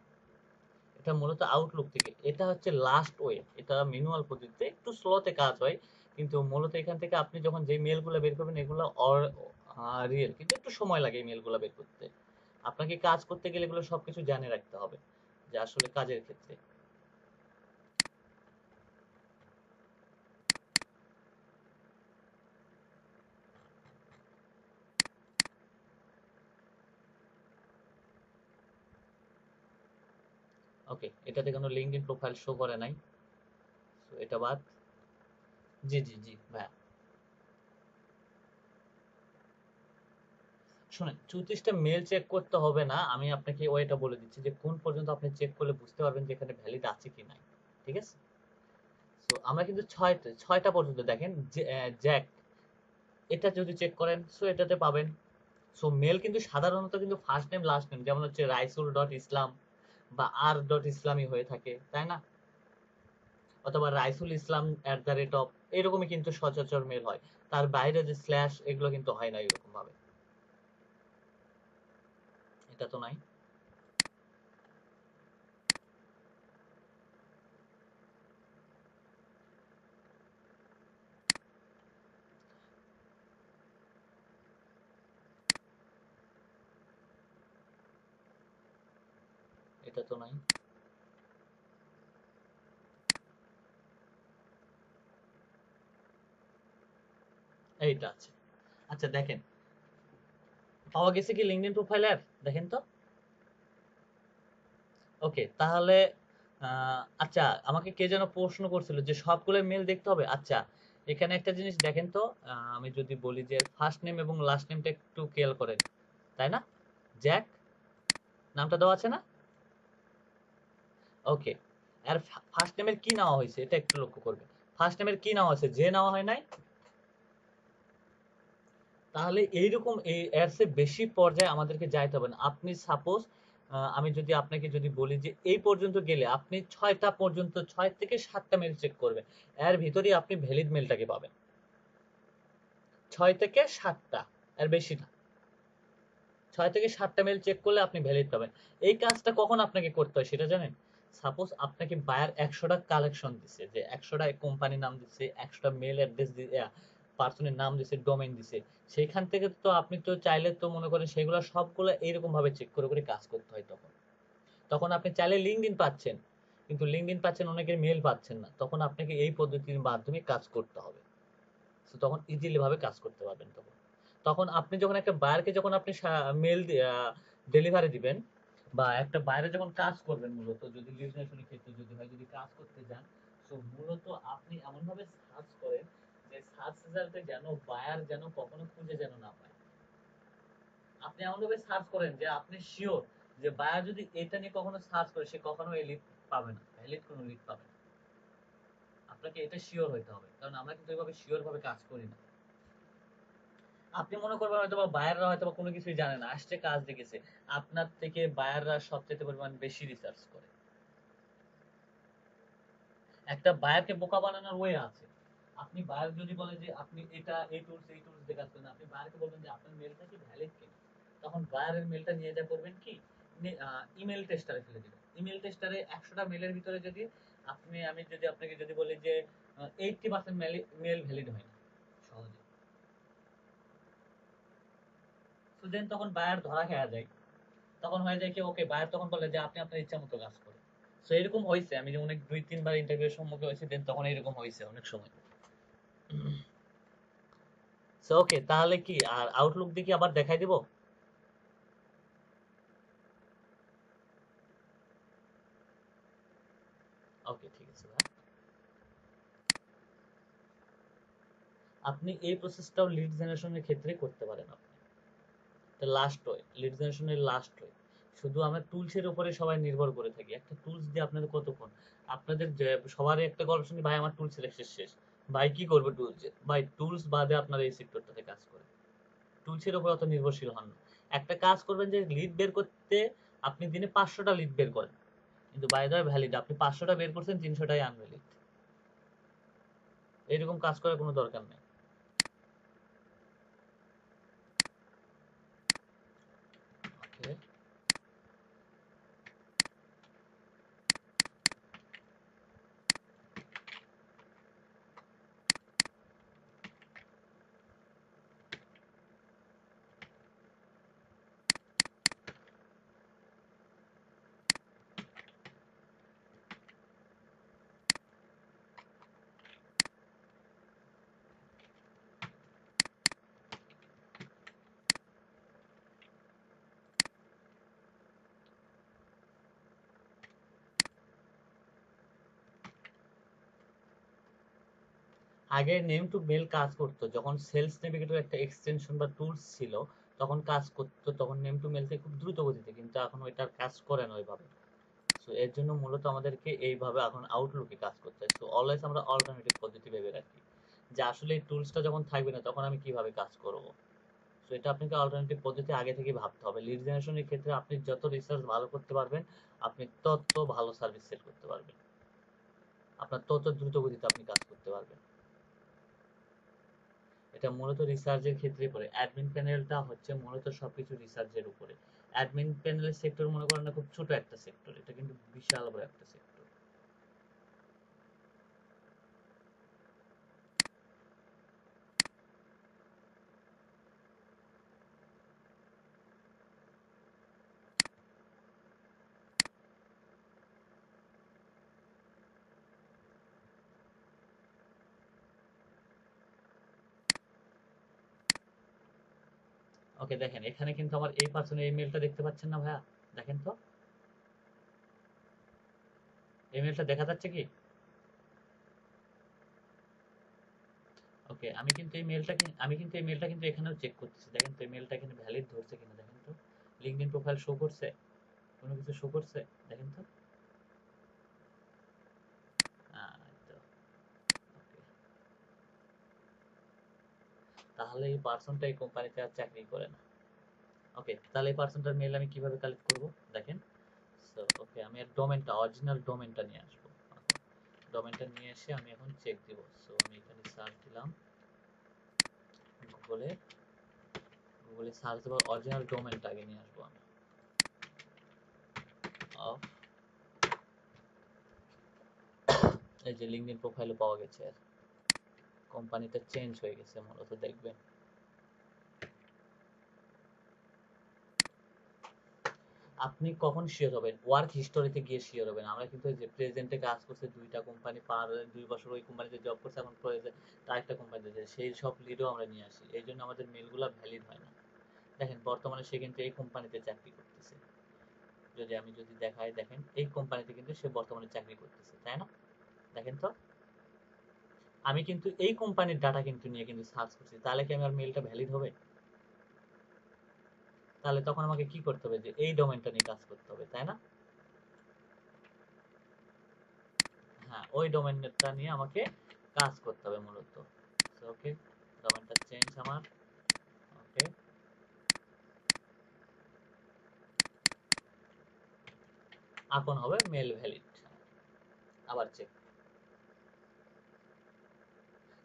এটা মূলত আউটলুক থেকে, এটা হচ্ছে লাস্ট ওয়ে, এটা ম্যানুয়াল পদ্ধতিতে একটু স্লোতে কাজ হয়, কিন্তু মূলত এখান থেকে আপনি যখন যে মেলগুলো বের করবেন এগুলো রিয়েল, কিন্তু একটু সময় লাগে এই মেলগুলো বের করতে। আপনাকে কাজ করতে গেলে এগুলো সবকিছু জানে রাখতে হবে, যে আসলে কাজের ক্ষেত্রে। ওকে, এটাতে কোনো লিঙ্কডইন প্রোফাইল শো করে নাই, তো এটা বাদ। জি জি জি ভাইয়া, শুনেন, 34টা মেল চেক করতে হবে না, আমি আপনাকে ওইটা বলে দিচ্ছি যে কোন পর্যন্ত আপনি চেক করলে বুঝতে পারবেন যে এখানে ভ্যালিড আছে কি নাই, ঠিক আছে? তো আমরা কিন্তু ছয়টা পর্যন্ত দেখেন, জ্যাক, এটা যদি চেক করেন সো এটাতে পাবেন। সো মেল কিন্তু সাধারণত কিন্তু ফার্স্ট নেম লাস্ট নেম, যেমন হচ্ছে রাইসুল ডট ইসলাম বা আর ডট ইসলামই হয়ে থাকে, তাই না? অথবা Raisul Islam at the rate of, এরকমই কিন্তু সচরাচর মেল হয়, তার বাইরে যে স্ল্যাশ এগুলো কিন্তু হয় না এরকম ভাবে। এটা তো নাই। এটা তো নাই। এইটা আছে। আচ্ছা দেখেন, পাওয়া গেছে কি লিঙ্কডইন প্রোফাইল অ্যাড, দেখেন তো। ওকে, তাহলে আচ্ছা, আমাকে কে যেন প্রশ্ন করছিল যে সবগুলো মেল দেখতে হবে। আচ্ছা, এখানে একটা জিনিস দেখেন তো, আমি যদি বলি যে ফার্স্ট নেম এবং লাস্ট নেমটা একটু খেয়াল করেন, তাই না? জ্যাক নামটা দেওয়া আছে না? ওকে, আর ফার্স্ট নেমের কি নেওয়া হয়েছে এটা একটু লক্ষ্য করবেন। ফার্স্ট নেমের কি নেওয়া আছে, যে নেওয়া হয় নাই। তাহলে এইরকম এর চেয়ে বেশি পর্যায়ে আমাদেরকে যাইতে হবে না। আপনি সাপোজ আমি যদি আপনাকে যদি বলি যে এই পর্যন্ত গেলে আপনি 6টা পর্যন্ত, 6 থেকে 7টা মেল চেক করবেন, এর ভিতরেই আপনি ভ্যালিড মেলটাকে পাবেন। 6 থেকে 7টা, এর বেশি না। 6 থেকে 7টা মেল চেক করলে আপনি ভ্যালিড পাবেন। এই কাজটা কখন আপনাকে করতে হয় সেটা জানেন? সাপোজ আপনাকে বায়ার 100টা কালেকশন দিচ্ছে, যে 100টা কোম্পানি নাম দিচ্ছে, 100টা মেল অ্যাড্রেস পার্সনের নাম দিছে, ডোমেইন দিছে, সেইখান থেকে তো আপনি তো চাইলে তো মনে করেন সেগুলো সবগুলো এইরকম ভাবে চেক করে করে কাজ করতে হয়। তখন তখন আপনি চাইলে লিঙ্কডইন পাচ্ছেন, কিন্তু লিঙ্কডইন পাচ্ছেন, অনেকের মেল পাচ্ছেন না, তখন আপনাকে এই পদ্ধতির মাধ্যমে কাজ করতে হবে। তো তখন ইজিলি ভাবে কাজ করতে পারবেন। তখন তখন আপনি যখন একটা বায়ারকে যখন আপনি মেল ডেলিভারি দিবেন, বা একটা বাইরে যখন কাজ করবেন, মূলত যদি লিড জেনারেশনের ক্ষেত্রে যদি হয়, যদি কাজ করতে যান, তো মূলত আপনি এমন ভাবে সার্চ করেন যে সার্চ রেজাল্টে যেন বায়ার যেন কখনো খুঁজে যেন না পায়। আপনি এমন ভাবে সার্চ করেন যে আপনি শিওর যে বায়ার যদি এটা নিয়ে কখনো সার্চ করে, সে কখনো এই লিড পাবে না, ভ্যালিড কোনো লিড পাবে না। আপনাকে এটা শিওর হইতে হবে, কারণ আমরা কিন্তু এইভাবে শিওর ভাবে কাজ করি না। আপনি মনে করবেন হয়তো বা বায়াররা হয়তো বা কোনো কিছুই জানে না, আসছে কাজ দেখেছে। আপনার থেকে বায়াররা সবচেয়ে পরিমাণ বেশি রিসার্চ করে। একটা বায়ারকে বোকা বানানোর ওয়ে আছে। আপনি বায়ার যদি বলে যে আপনি এটা এই টুলস দিয়ে কাজ করেন, আপনি বায়ারকে বলবেন যে আপনার মেলটা কি ভ্যালিড কিনা। তখন বায়ারের মেলটা নিয়ে যা করবেন কি, ইমেল টেস্টারে ফেলে দিবেন। ইমেল টেস্টারে 100টা মেলের ভিতরে যদি আমি যদি আপনাকে যদি বলি যে 80% মেল ভ্যালিড হয় না সহজে, তো দেন তখন বায়ার ধরা খেয়া যায়। তখন হয়ে যায় কি, ওকে, বায়ার তখন বলে যে আপনি আপনার ইচ্ছা মতো কাজ করেন। তো এরকম হয়েছে, আমি যেমন 2-3 বার ইন্টারভিউর সম্মুখীন হয়েছি, দেন তখন এরকম হয়েছে অনেক সময়। সো ওকে, তাহলে কি আর আউটলুক দিয়ে কি আবার দেখাই দিব? ওকে, ঠিক আছে ভাই। আপনি এই প্রসেসটাও লিড জেনারেশনের ক্ষেত্রে করতে পারেন। আপনি এটা লাস্ট হয়, লিড জেনারেশনের লাস্ট হয়। শুধু আমরা টুলসের উপরে সবাই নির্ভর করে থাকি। একটা টুলস দিয়ে আপনাদের কতক্ষণ, আপনাদের সবারই একটা গল্প শুনি, ভাই আমার টুলস সিলেকশন শেষ। ভাই কি করবে টুলস? ভাই টুলস বাদে আপনার এই সেক্টরটাতে কাজ করে, টুলসের উপর অত নির্ভরশীল হন না। একটা কাজ করবেন যে লিড বের করতে আপনি দিনে 500টা লিড বের করেন, কিন্তু বাই দ্য ভ্যালিড আপনি 500টা বের করছেন, 300টাই আনভ্যালিড। এইরকম কাজ করার কোনো দরকার নেই। ওকে, আগে নেম টু মেল কাজ করতো, যখন সেলস নেভিগেটর একটা এক্সটেনশন বা টুলস ছিল, তখন কাজ করতো, তখন নেম টু মেলতে খুব দ্রুত গতিতে, কিন্তু এখন ওইটার কাজ করে না ওইভাবে। সো এর জন্য মূলত আমাদেরকে এইভাবে এখন আউটলুকে কাজ করতে হয়। সো অলওয়েজ আমরা অল্টারনেটিভ পদ্ধতি ভেবে রাখি যে আসলে এই টুলসটা যখন থাকবে না, তখন আমি কিভাবে কাজ করব। সো এটা আপনাকে অল্টারনেটিভ পদ্ধতি আগে থেকে ভাবতে হবে। লিড জেনারেশনের ক্ষেত্রে আপনি যত রিসার্চ ভালো করতে পারবেন, আপনি তত ভালো সার্ভিস সেল করতে পারবেন, আপনার তত দ্রুত গতিতে আপনি কাজ করতে পারবেন। এটা মূলত রিসার্চের ক্ষেত্রে পড়ে। অ্যাডমিন প্যানেলটা হচ্ছে মূলত সবকিছু রিসার্চের উপরে। অ্যাডমিন প্যানেলের সেক্টর মনে করেন না খুব ছোট একটা সেক্টর, এটা কিন্তু বিশাল বড় একটা সেক্টর। ওকে, দেখেন এখানে কিন্তু আমার এই পার্সনের ইমেলটা দেখতে পাচ্ছেন না ভাইয়া? দেখেন তো, ইমেলটা দেখা যাচ্ছে কি? ওকে, আমি কিন্তু এই মেলটা কিন্তু এখানেও চেক করতেছি। দেখেন তো এই মেলটা এখানে ভ্যালিড ধরছে কিনা, দেখেন তো। লিঙ্কডইন প্রোফাইল শো করছে, কোনো কিছু শো করছে, দেখেন তো। এই তো, ওকে। তাহলে এই পার্সনটা এই কোম্পানিতে আর চাকরি করে না। ওকে, তাহলে এই পার্সনটার মেল আমি কিভাবে কালেক্ট করব, দেখেন। সো ওকে, আমি এর ডোমেনটা, অরিজিনাল ডোমেনটা নিয়ে আসবো। ডোমেনটা নিয়ে এসে আমি এখন চেক দিব। সো আমি এখানে সার্চ দিলাম গুগলে, গুগলে সার্চ দেওয়ার অরিজিনাল ডোমেনটা আগে নিয়ে আসবো আমি। অফ, এই যে লিঙ্কডইন প্রোফাইলে পাওয়া গেছে আর। কোম্পানিটা চেঞ্জ হয়ে গেছে মূলত, দেখবেন। আপনি কখন শিওর হবেন? ওয়ার্ক হিস্টোরিতে গিয়ে শিওর হবেন। আমরা কিন্তু যে প্রেজেন্টে কাজ করছে ২টা কোম্পানি, পার ২ বছর ওই কোম্পানিতে জব করছে, এখন প্রয়োজন আরেকটা কোম্পানিতে যায়, সেই সব লিডও আমরা নিয়ে আসি। এই জন্য আমাদের মেলগুলো ভ্যালিড হয় না। দেখেন বর্তমানে সে কিন্তু এই কোম্পানিতে চাকরি করতেছে। যদি দেখাই, দেখেন এই কোম্পানিতে কিন্তু সে বর্তমানে চাকরি করতেছে, তাই না? দেখেন তো, আমি কিন্তু এই কোম্পানির ডাটা কিন্তু নিয়ে কিন্তু সার্চ করছি, তাহলে কি আমার মেলটা ভ্যালিড হবে? তাহলে তখন আমাকে কি করতে হবে? যে এই ডোমেনটা নিয়ে কাজ করতে হবে, তাই না? হ্যাঁ, ওই ডোমেনটা নিয়ে আমাকে কাজ করতে হবে মূলত। ওকে, ডোমেনটা চেঞ্জ আমার। ওকে, এখন হবে মেল ভ্যালিড। আবার চেক।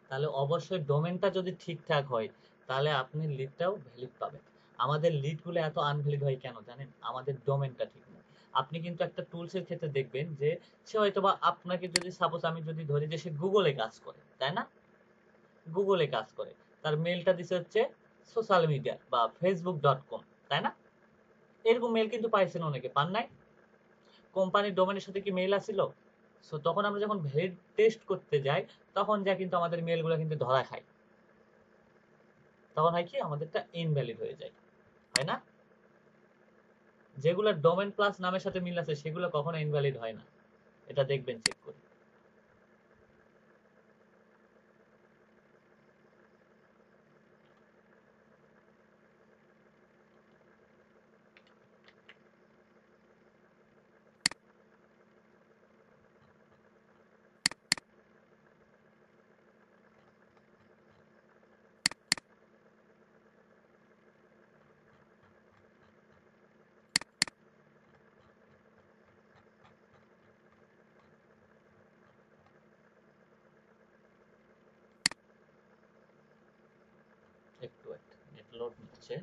তাহলে অবশ্যই ডোমেনটা যদি ঠিকঠাক হয়, তাহলে আপনি লিডটাও ভ্যালিড পাবেন। আমাদের লিডগুলো এত আনভ্যালিড হয় কেন জানেন? আমাদের ডোমেনটা ঠিক নেই। আপনি কিন্তু একটা টুলসের ক্ষেত্রে দেখবেন যে সে হয়তোবা আপনাকে, যদি সাপোজ আমি যদি ধরি যে সে গুগলে কাজ করে, তাই না? গুগলে কাজ করে, তার মেলটা দিছে হচ্ছে সোশ্যাল মিডিয়া বা facebook.com, তাই না? এরকম মেল কিন্তু পাইছেন অনেকে, পান নাই? কোম্পানির ডোমেনের সাথে কি মেল আসিল? সো তখন আমরা যখন ভ্যালিড টেস্ট করতে যাই, তখন যা কিন্তু আমাদের মেলগুলো কিন্তু ধরা খায়। তখন হয় কি, আমাদেরটা ইনভ্যালিড হয়ে যায়, হয় না? যেগুলো ডোমেন প্লাস নামের সাথে মিল আছে সেগুলো কখনো ইনভ্যালিড হয় না। এটা দেখবেন চেক করে। একটু নেট লোড নিচ্ছে।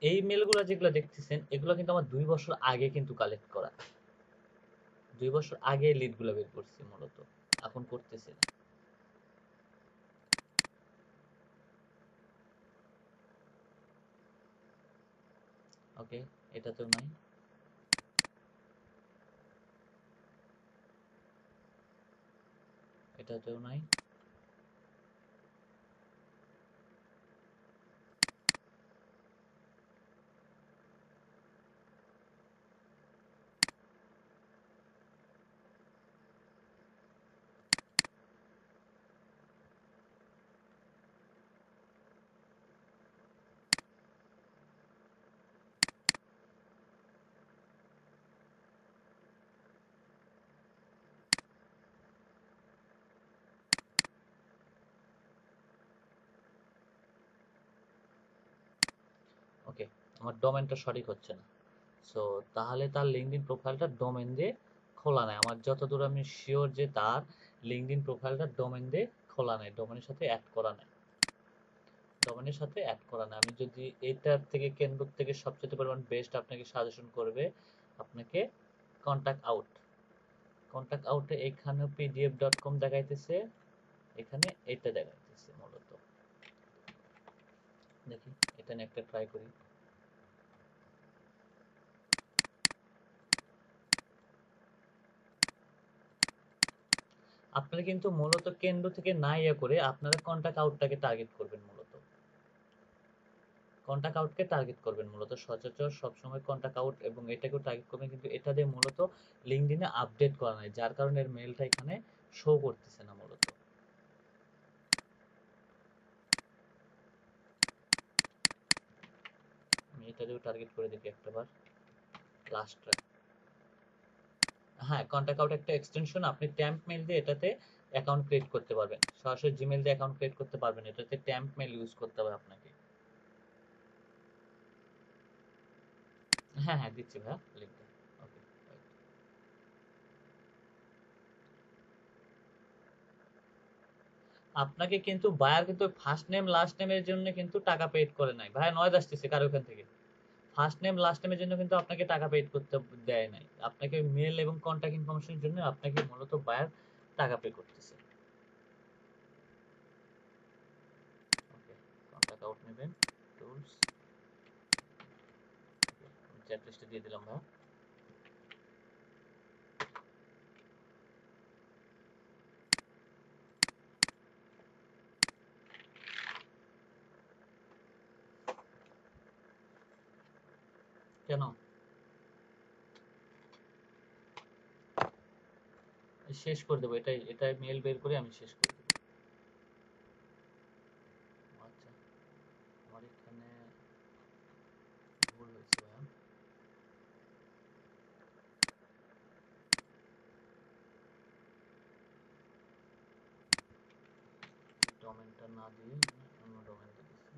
এই মেলগুলো যেগুলো দেখতেছেন, এগুলো কিন্তু আমার ২ বছর আগে কিন্তু কালেক্ট করা। ২ বছর আগে লিডগুলো বের করছি মূলত, এখন করতেছি না। ওকে, এটাতেও নাই। এটাতেও নাই। ওকে, আমার ডোমেনটা সঠিক হচ্ছে না। সো তাহলে তার লিঙ্কডইন প্রোফাইলটা ডোমেন দিয়ে খোলা নাই। আমার যতদূর আমি শিওর যে তার লিঙ্কডইন প্রোফাইলটা ডোমেন দিয়ে খোলা নাই, ডোমেনের সাথে অ্যাড করা নাই। ডোমেনের সাথে অ্যাড করা নাই। আমি যদি এটার থেকে, কেনবুক থেকে সবচেয়ে পরিমাণ বেস্ট আপনাকে সাজেশন করবে, আপনাকে কন্টাক্ট আউট। কন্টাক্ট আউটে এখানে pdf.com দেখাইতেছে, এখানে এটা দেখাইতেছে মূলত। দেখি এটা নিয়ে একটা ট্রাই করি। আপনারা কিন্তু মূলত কেন্দ্র থেকে না ইয়ে করে আপনারা কন্টাক্ট আউটটাকে টার্গেট করবেন মূলত। কন্টাক্ট আউটকে টার্গেট করবেন মূলত, সচরাচর সবসময় কন্টাক্ট আউট এবং এটাকেও টার্গেট করবেন, কিন্তু এটা দিয়ে মূলত লিঙ্কডইনে আপডেট করা নাই, যার কারণে এর মেলটা এখানে শো করতেছে না মূলত। আমি এটা দিয়েও টার্গেট করে দেখি একটাবার, লাস্ট ট্রাই। হ্যাঁ, কন্টাক্ট আউট একটা এক্সটেনশন, আপনি ট্যাম্প মেল দিয়ে এটাতে অ্যাকাউন্ট ক্রিয়েট করতে পারবেন। সরাসরি জিমেল দিয়ে অ্যাকাউন্ট ক্রিয়েট করতে পারবেন, এটাতে ট্যাম্প মেল ইউজ করতে হবে আপনাকে। হ্যাঁ হ্যাঁ, দিচ্ছি ভাইয়া লিঙ্কটা। ওকে, আপনাকে কিন্তু বায়ার কিন্তু ফার্স্ট নেম লাস্ট নেমের জন্য কিন্তু টাকা পেইড করে নাই ভাইয়া, নয়েজ আসতেছে কারো ওখান থেকে। ফার্স্ট নেম লাস্ট নেমের জন্য কিন্তু আপনাকে টাকা পেইড করতে দেয় নাই, আপনাকে মেল এবং কন্ট্যাক্ট ইনফরমেশনের জন্য আপনাকে মূলত বায়ার টাকা পে করতেছে। চ্যাট লিস্টে দিয়ে দিলাম ভাই। কেন শেষ করে দেবো, এটাই মেল বের করে আমি শেষ করে দেবো। আচ্ছা, আমার এখানে ভুল হয়েছে ভাইয়া। ডোমেনটা না দিয়ে অন্য ডোমেন দিয়ে দিচ্ছি।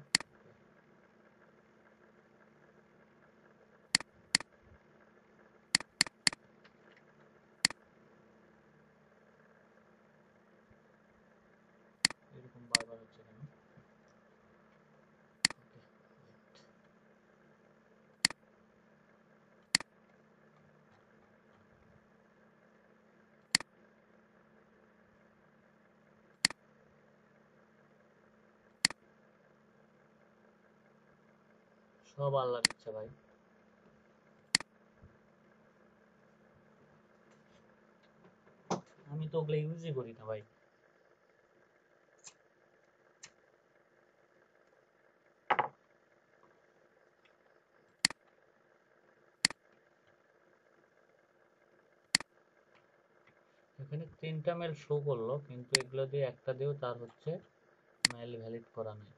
এরকম বারবার হচ্ছে কেন? ওকে, সব আল্লাহর ইচ্ছা ভাই। আমি তো ওগুলো ইউজই করি না ভাই। এখানে 3টা মেল শো করলো, কিন্তু এগুলো দিয়ে একটা দিয়েও তার হচ্ছে মেল ভ্যালিড করা নেই।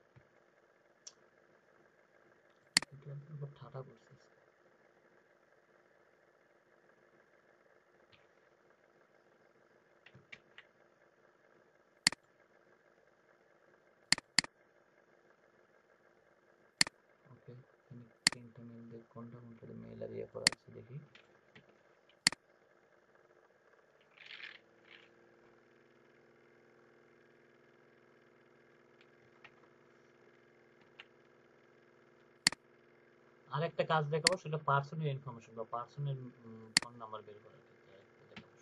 এগুলোর উপর ঠাটা করছিস। ওকে, এখানে 3টা মেল দিয়ে কোনটা মেল আর ইয়ে করা আছে দেখি। আর একটা কাজ দেখাবো, সেটা পার্সোনাল ইনফরমেশন বা পার্সোনাল ফোন নাম্বার বের করার ক্ষেত্রে আরেকটা দেখাবো।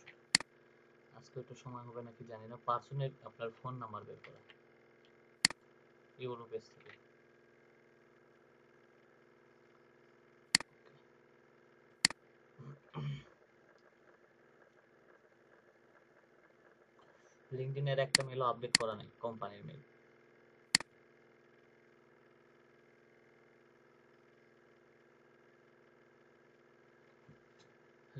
আজকে একটু সময় হবে নাকি জানি না, পার্সোনাল আপনার ফোন নাম্বার বের করা ইউরো পেজ থেকে। লিঙ্কডইনের একটা মেলও আপডেট করা নাই, কোম্পানির মেল।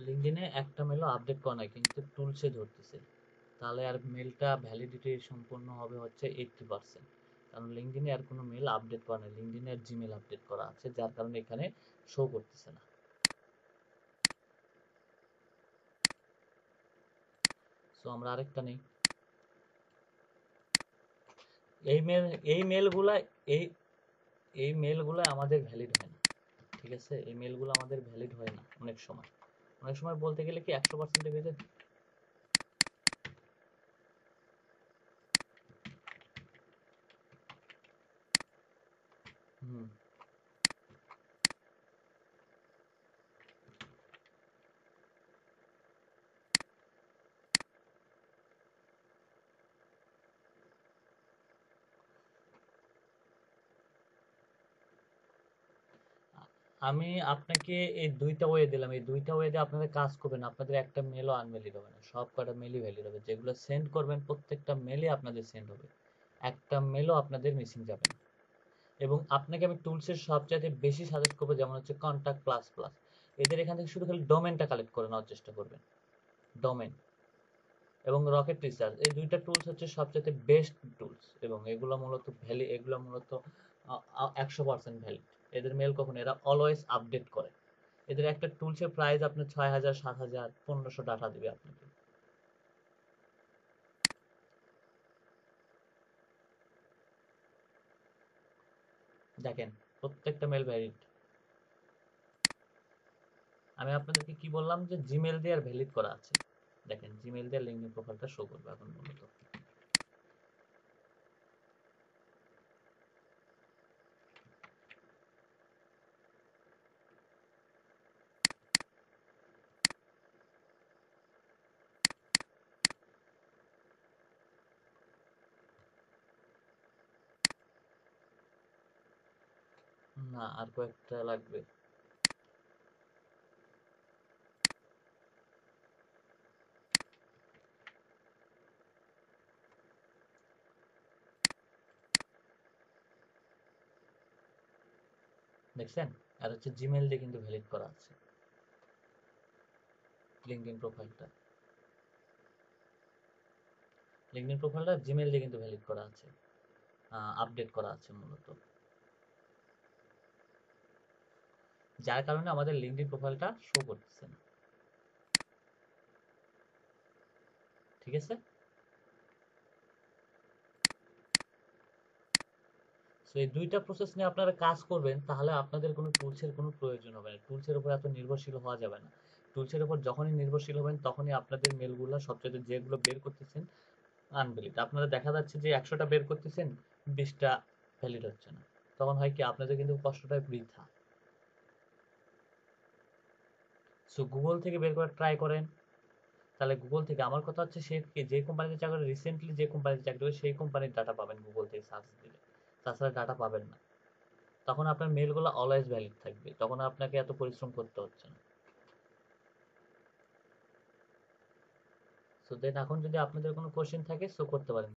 লিঙ্কডইনে একটা মেলও আপডেট করা নাই, কিন্তু টুলসে ধরতেছে। তাহলে আর মেলটা ভ্যালিডিটি সম্পূর্ণ হবে হচ্ছে 80%। কারণ লিঙ্কডইনে আর কোনো মেল আপডেট করা নেই, লিঙ্কডইনে আর জিমেল আপডেট করা আছে, যার কারণে এখানে শো করতেছে না। সো আমরা আরেকটা নেই। এই মেল এই মেলগুলা এই এই মেলগুলো আমাদের ভ্যালিড হয় না। ঠিক আছে, এই মেলগুলো আমাদের ভ্যালিড হয় না অনেক সময়। অনেক সময় বলতে গেলে কি 100% পেজে। হুম, আমি আপনাকে এই 2টা ওয়ে দিলাম, এই 2টা ওয়ে দিয়ে আপনাদের কাজ করবেন, আপনাদের একটা মেলও আনভ্যালিড হবে না, সব কটা মেলই ভ্যালিড হবে। যেগুলো সেন্ড করবেন প্রত্যেকটা মেলই আপনাদের সেন্ড হবে, একটা মেলও আপনাদের মিসিং যাবে না। এবং আপনাকে আমি টুলসের সবচাইতে বেশি সাজেস্ট করবো, যেমন হচ্ছে কন্টাক্ট প্লাস প্লাস। এদের এখান থেকে শুধু খালি ডোমেনটা কালেক্ট করে নেওয়ার চেষ্টা করবেন, ডোমেন এবং রকেট রিসার্চ, এই 2টা টুলস হচ্ছে সবচাইতে বেস্ট টুলস, এবং এগুলো মূলত 100% ভ্যালিড। এদের মেল কখন, এরা অলওয়েজ আপডেট করে। এদের একটা টুলসের প্রাইস আপনার 6000, 7000, 1500 ডাটা দিবে আপনাকে। দেখেন, প্রত্যেকটা মেল ভ্যালিড। আমি আপনাদেরকে কি বললাম যে জিমেল দিয়ে আর ভ্যালিড করা আছে। দেখেন, জিমেল দিয়ে লিঙ্কডিন প্রোফাইলটা শো করবে এখন মূলত। না, আর কয়েকটা লাগবে। দেখছেন, আর হচ্ছে জিমেল দিয়ে কিন্তু ভ্যালিড করা আছে লিঙ্কডইন প্রোফাইলটা। লিঙ্কডইন প্রোফাইলটা জিমেল দিয়ে কিন্তু ভ্যালিড করা আছে, আপডেট করা আছে মূলত, যার কারণে আমাদের লিঙ্কডইন প্রোফাইলটা শো করতেছে না। ঠিক আছে, সো এই দুইটা প্রসেস নিয়ে আপনারা কাজ করবেন, তাহলে আপনাদের কোনো টুলসের কোনো প্রয়োজন হবে না, টুলসের উপর এত নির্ভরশীল হওয়া যাবে না। টুলসের উপর যখনই নির্ভরশীল হবেন তখনই আপনাদের মেলগুলো সবচেয়ে যেগুলো বের করতেছেন আনভ্যালিড। আপনারা দেখা যাচ্ছে যে 100টা বের করতেছেন, 20টা ভ্যালিড হচ্ছে না, তখন হয় কি আপনাদের কিন্তু কষ্টটা বৃথা। সো গুগল থেকে বের করার ট্রাই করেন, তাহলে গুগল থেকে, আমার কথা হচ্ছে সে যে কোম্পানিতে চাকরি করে, রিসেন্টলি যে কোম্পানিতে চাকরি করে সেই কোম্পানির ডাটা পাবেন গুগল থেকে সার্চ দিলে, তাছাড়া ডাটা পাবেন না। তখন আপনার মেলগুলো অলওয়েজ ভ্যালিড থাকবে, তখন আপনাকে এত পরিশ্রম করতে হচ্ছে না। সো দেন এখন যদি আপনাদের কোনো কোশ্চেন থাকে সো করতে পারেন।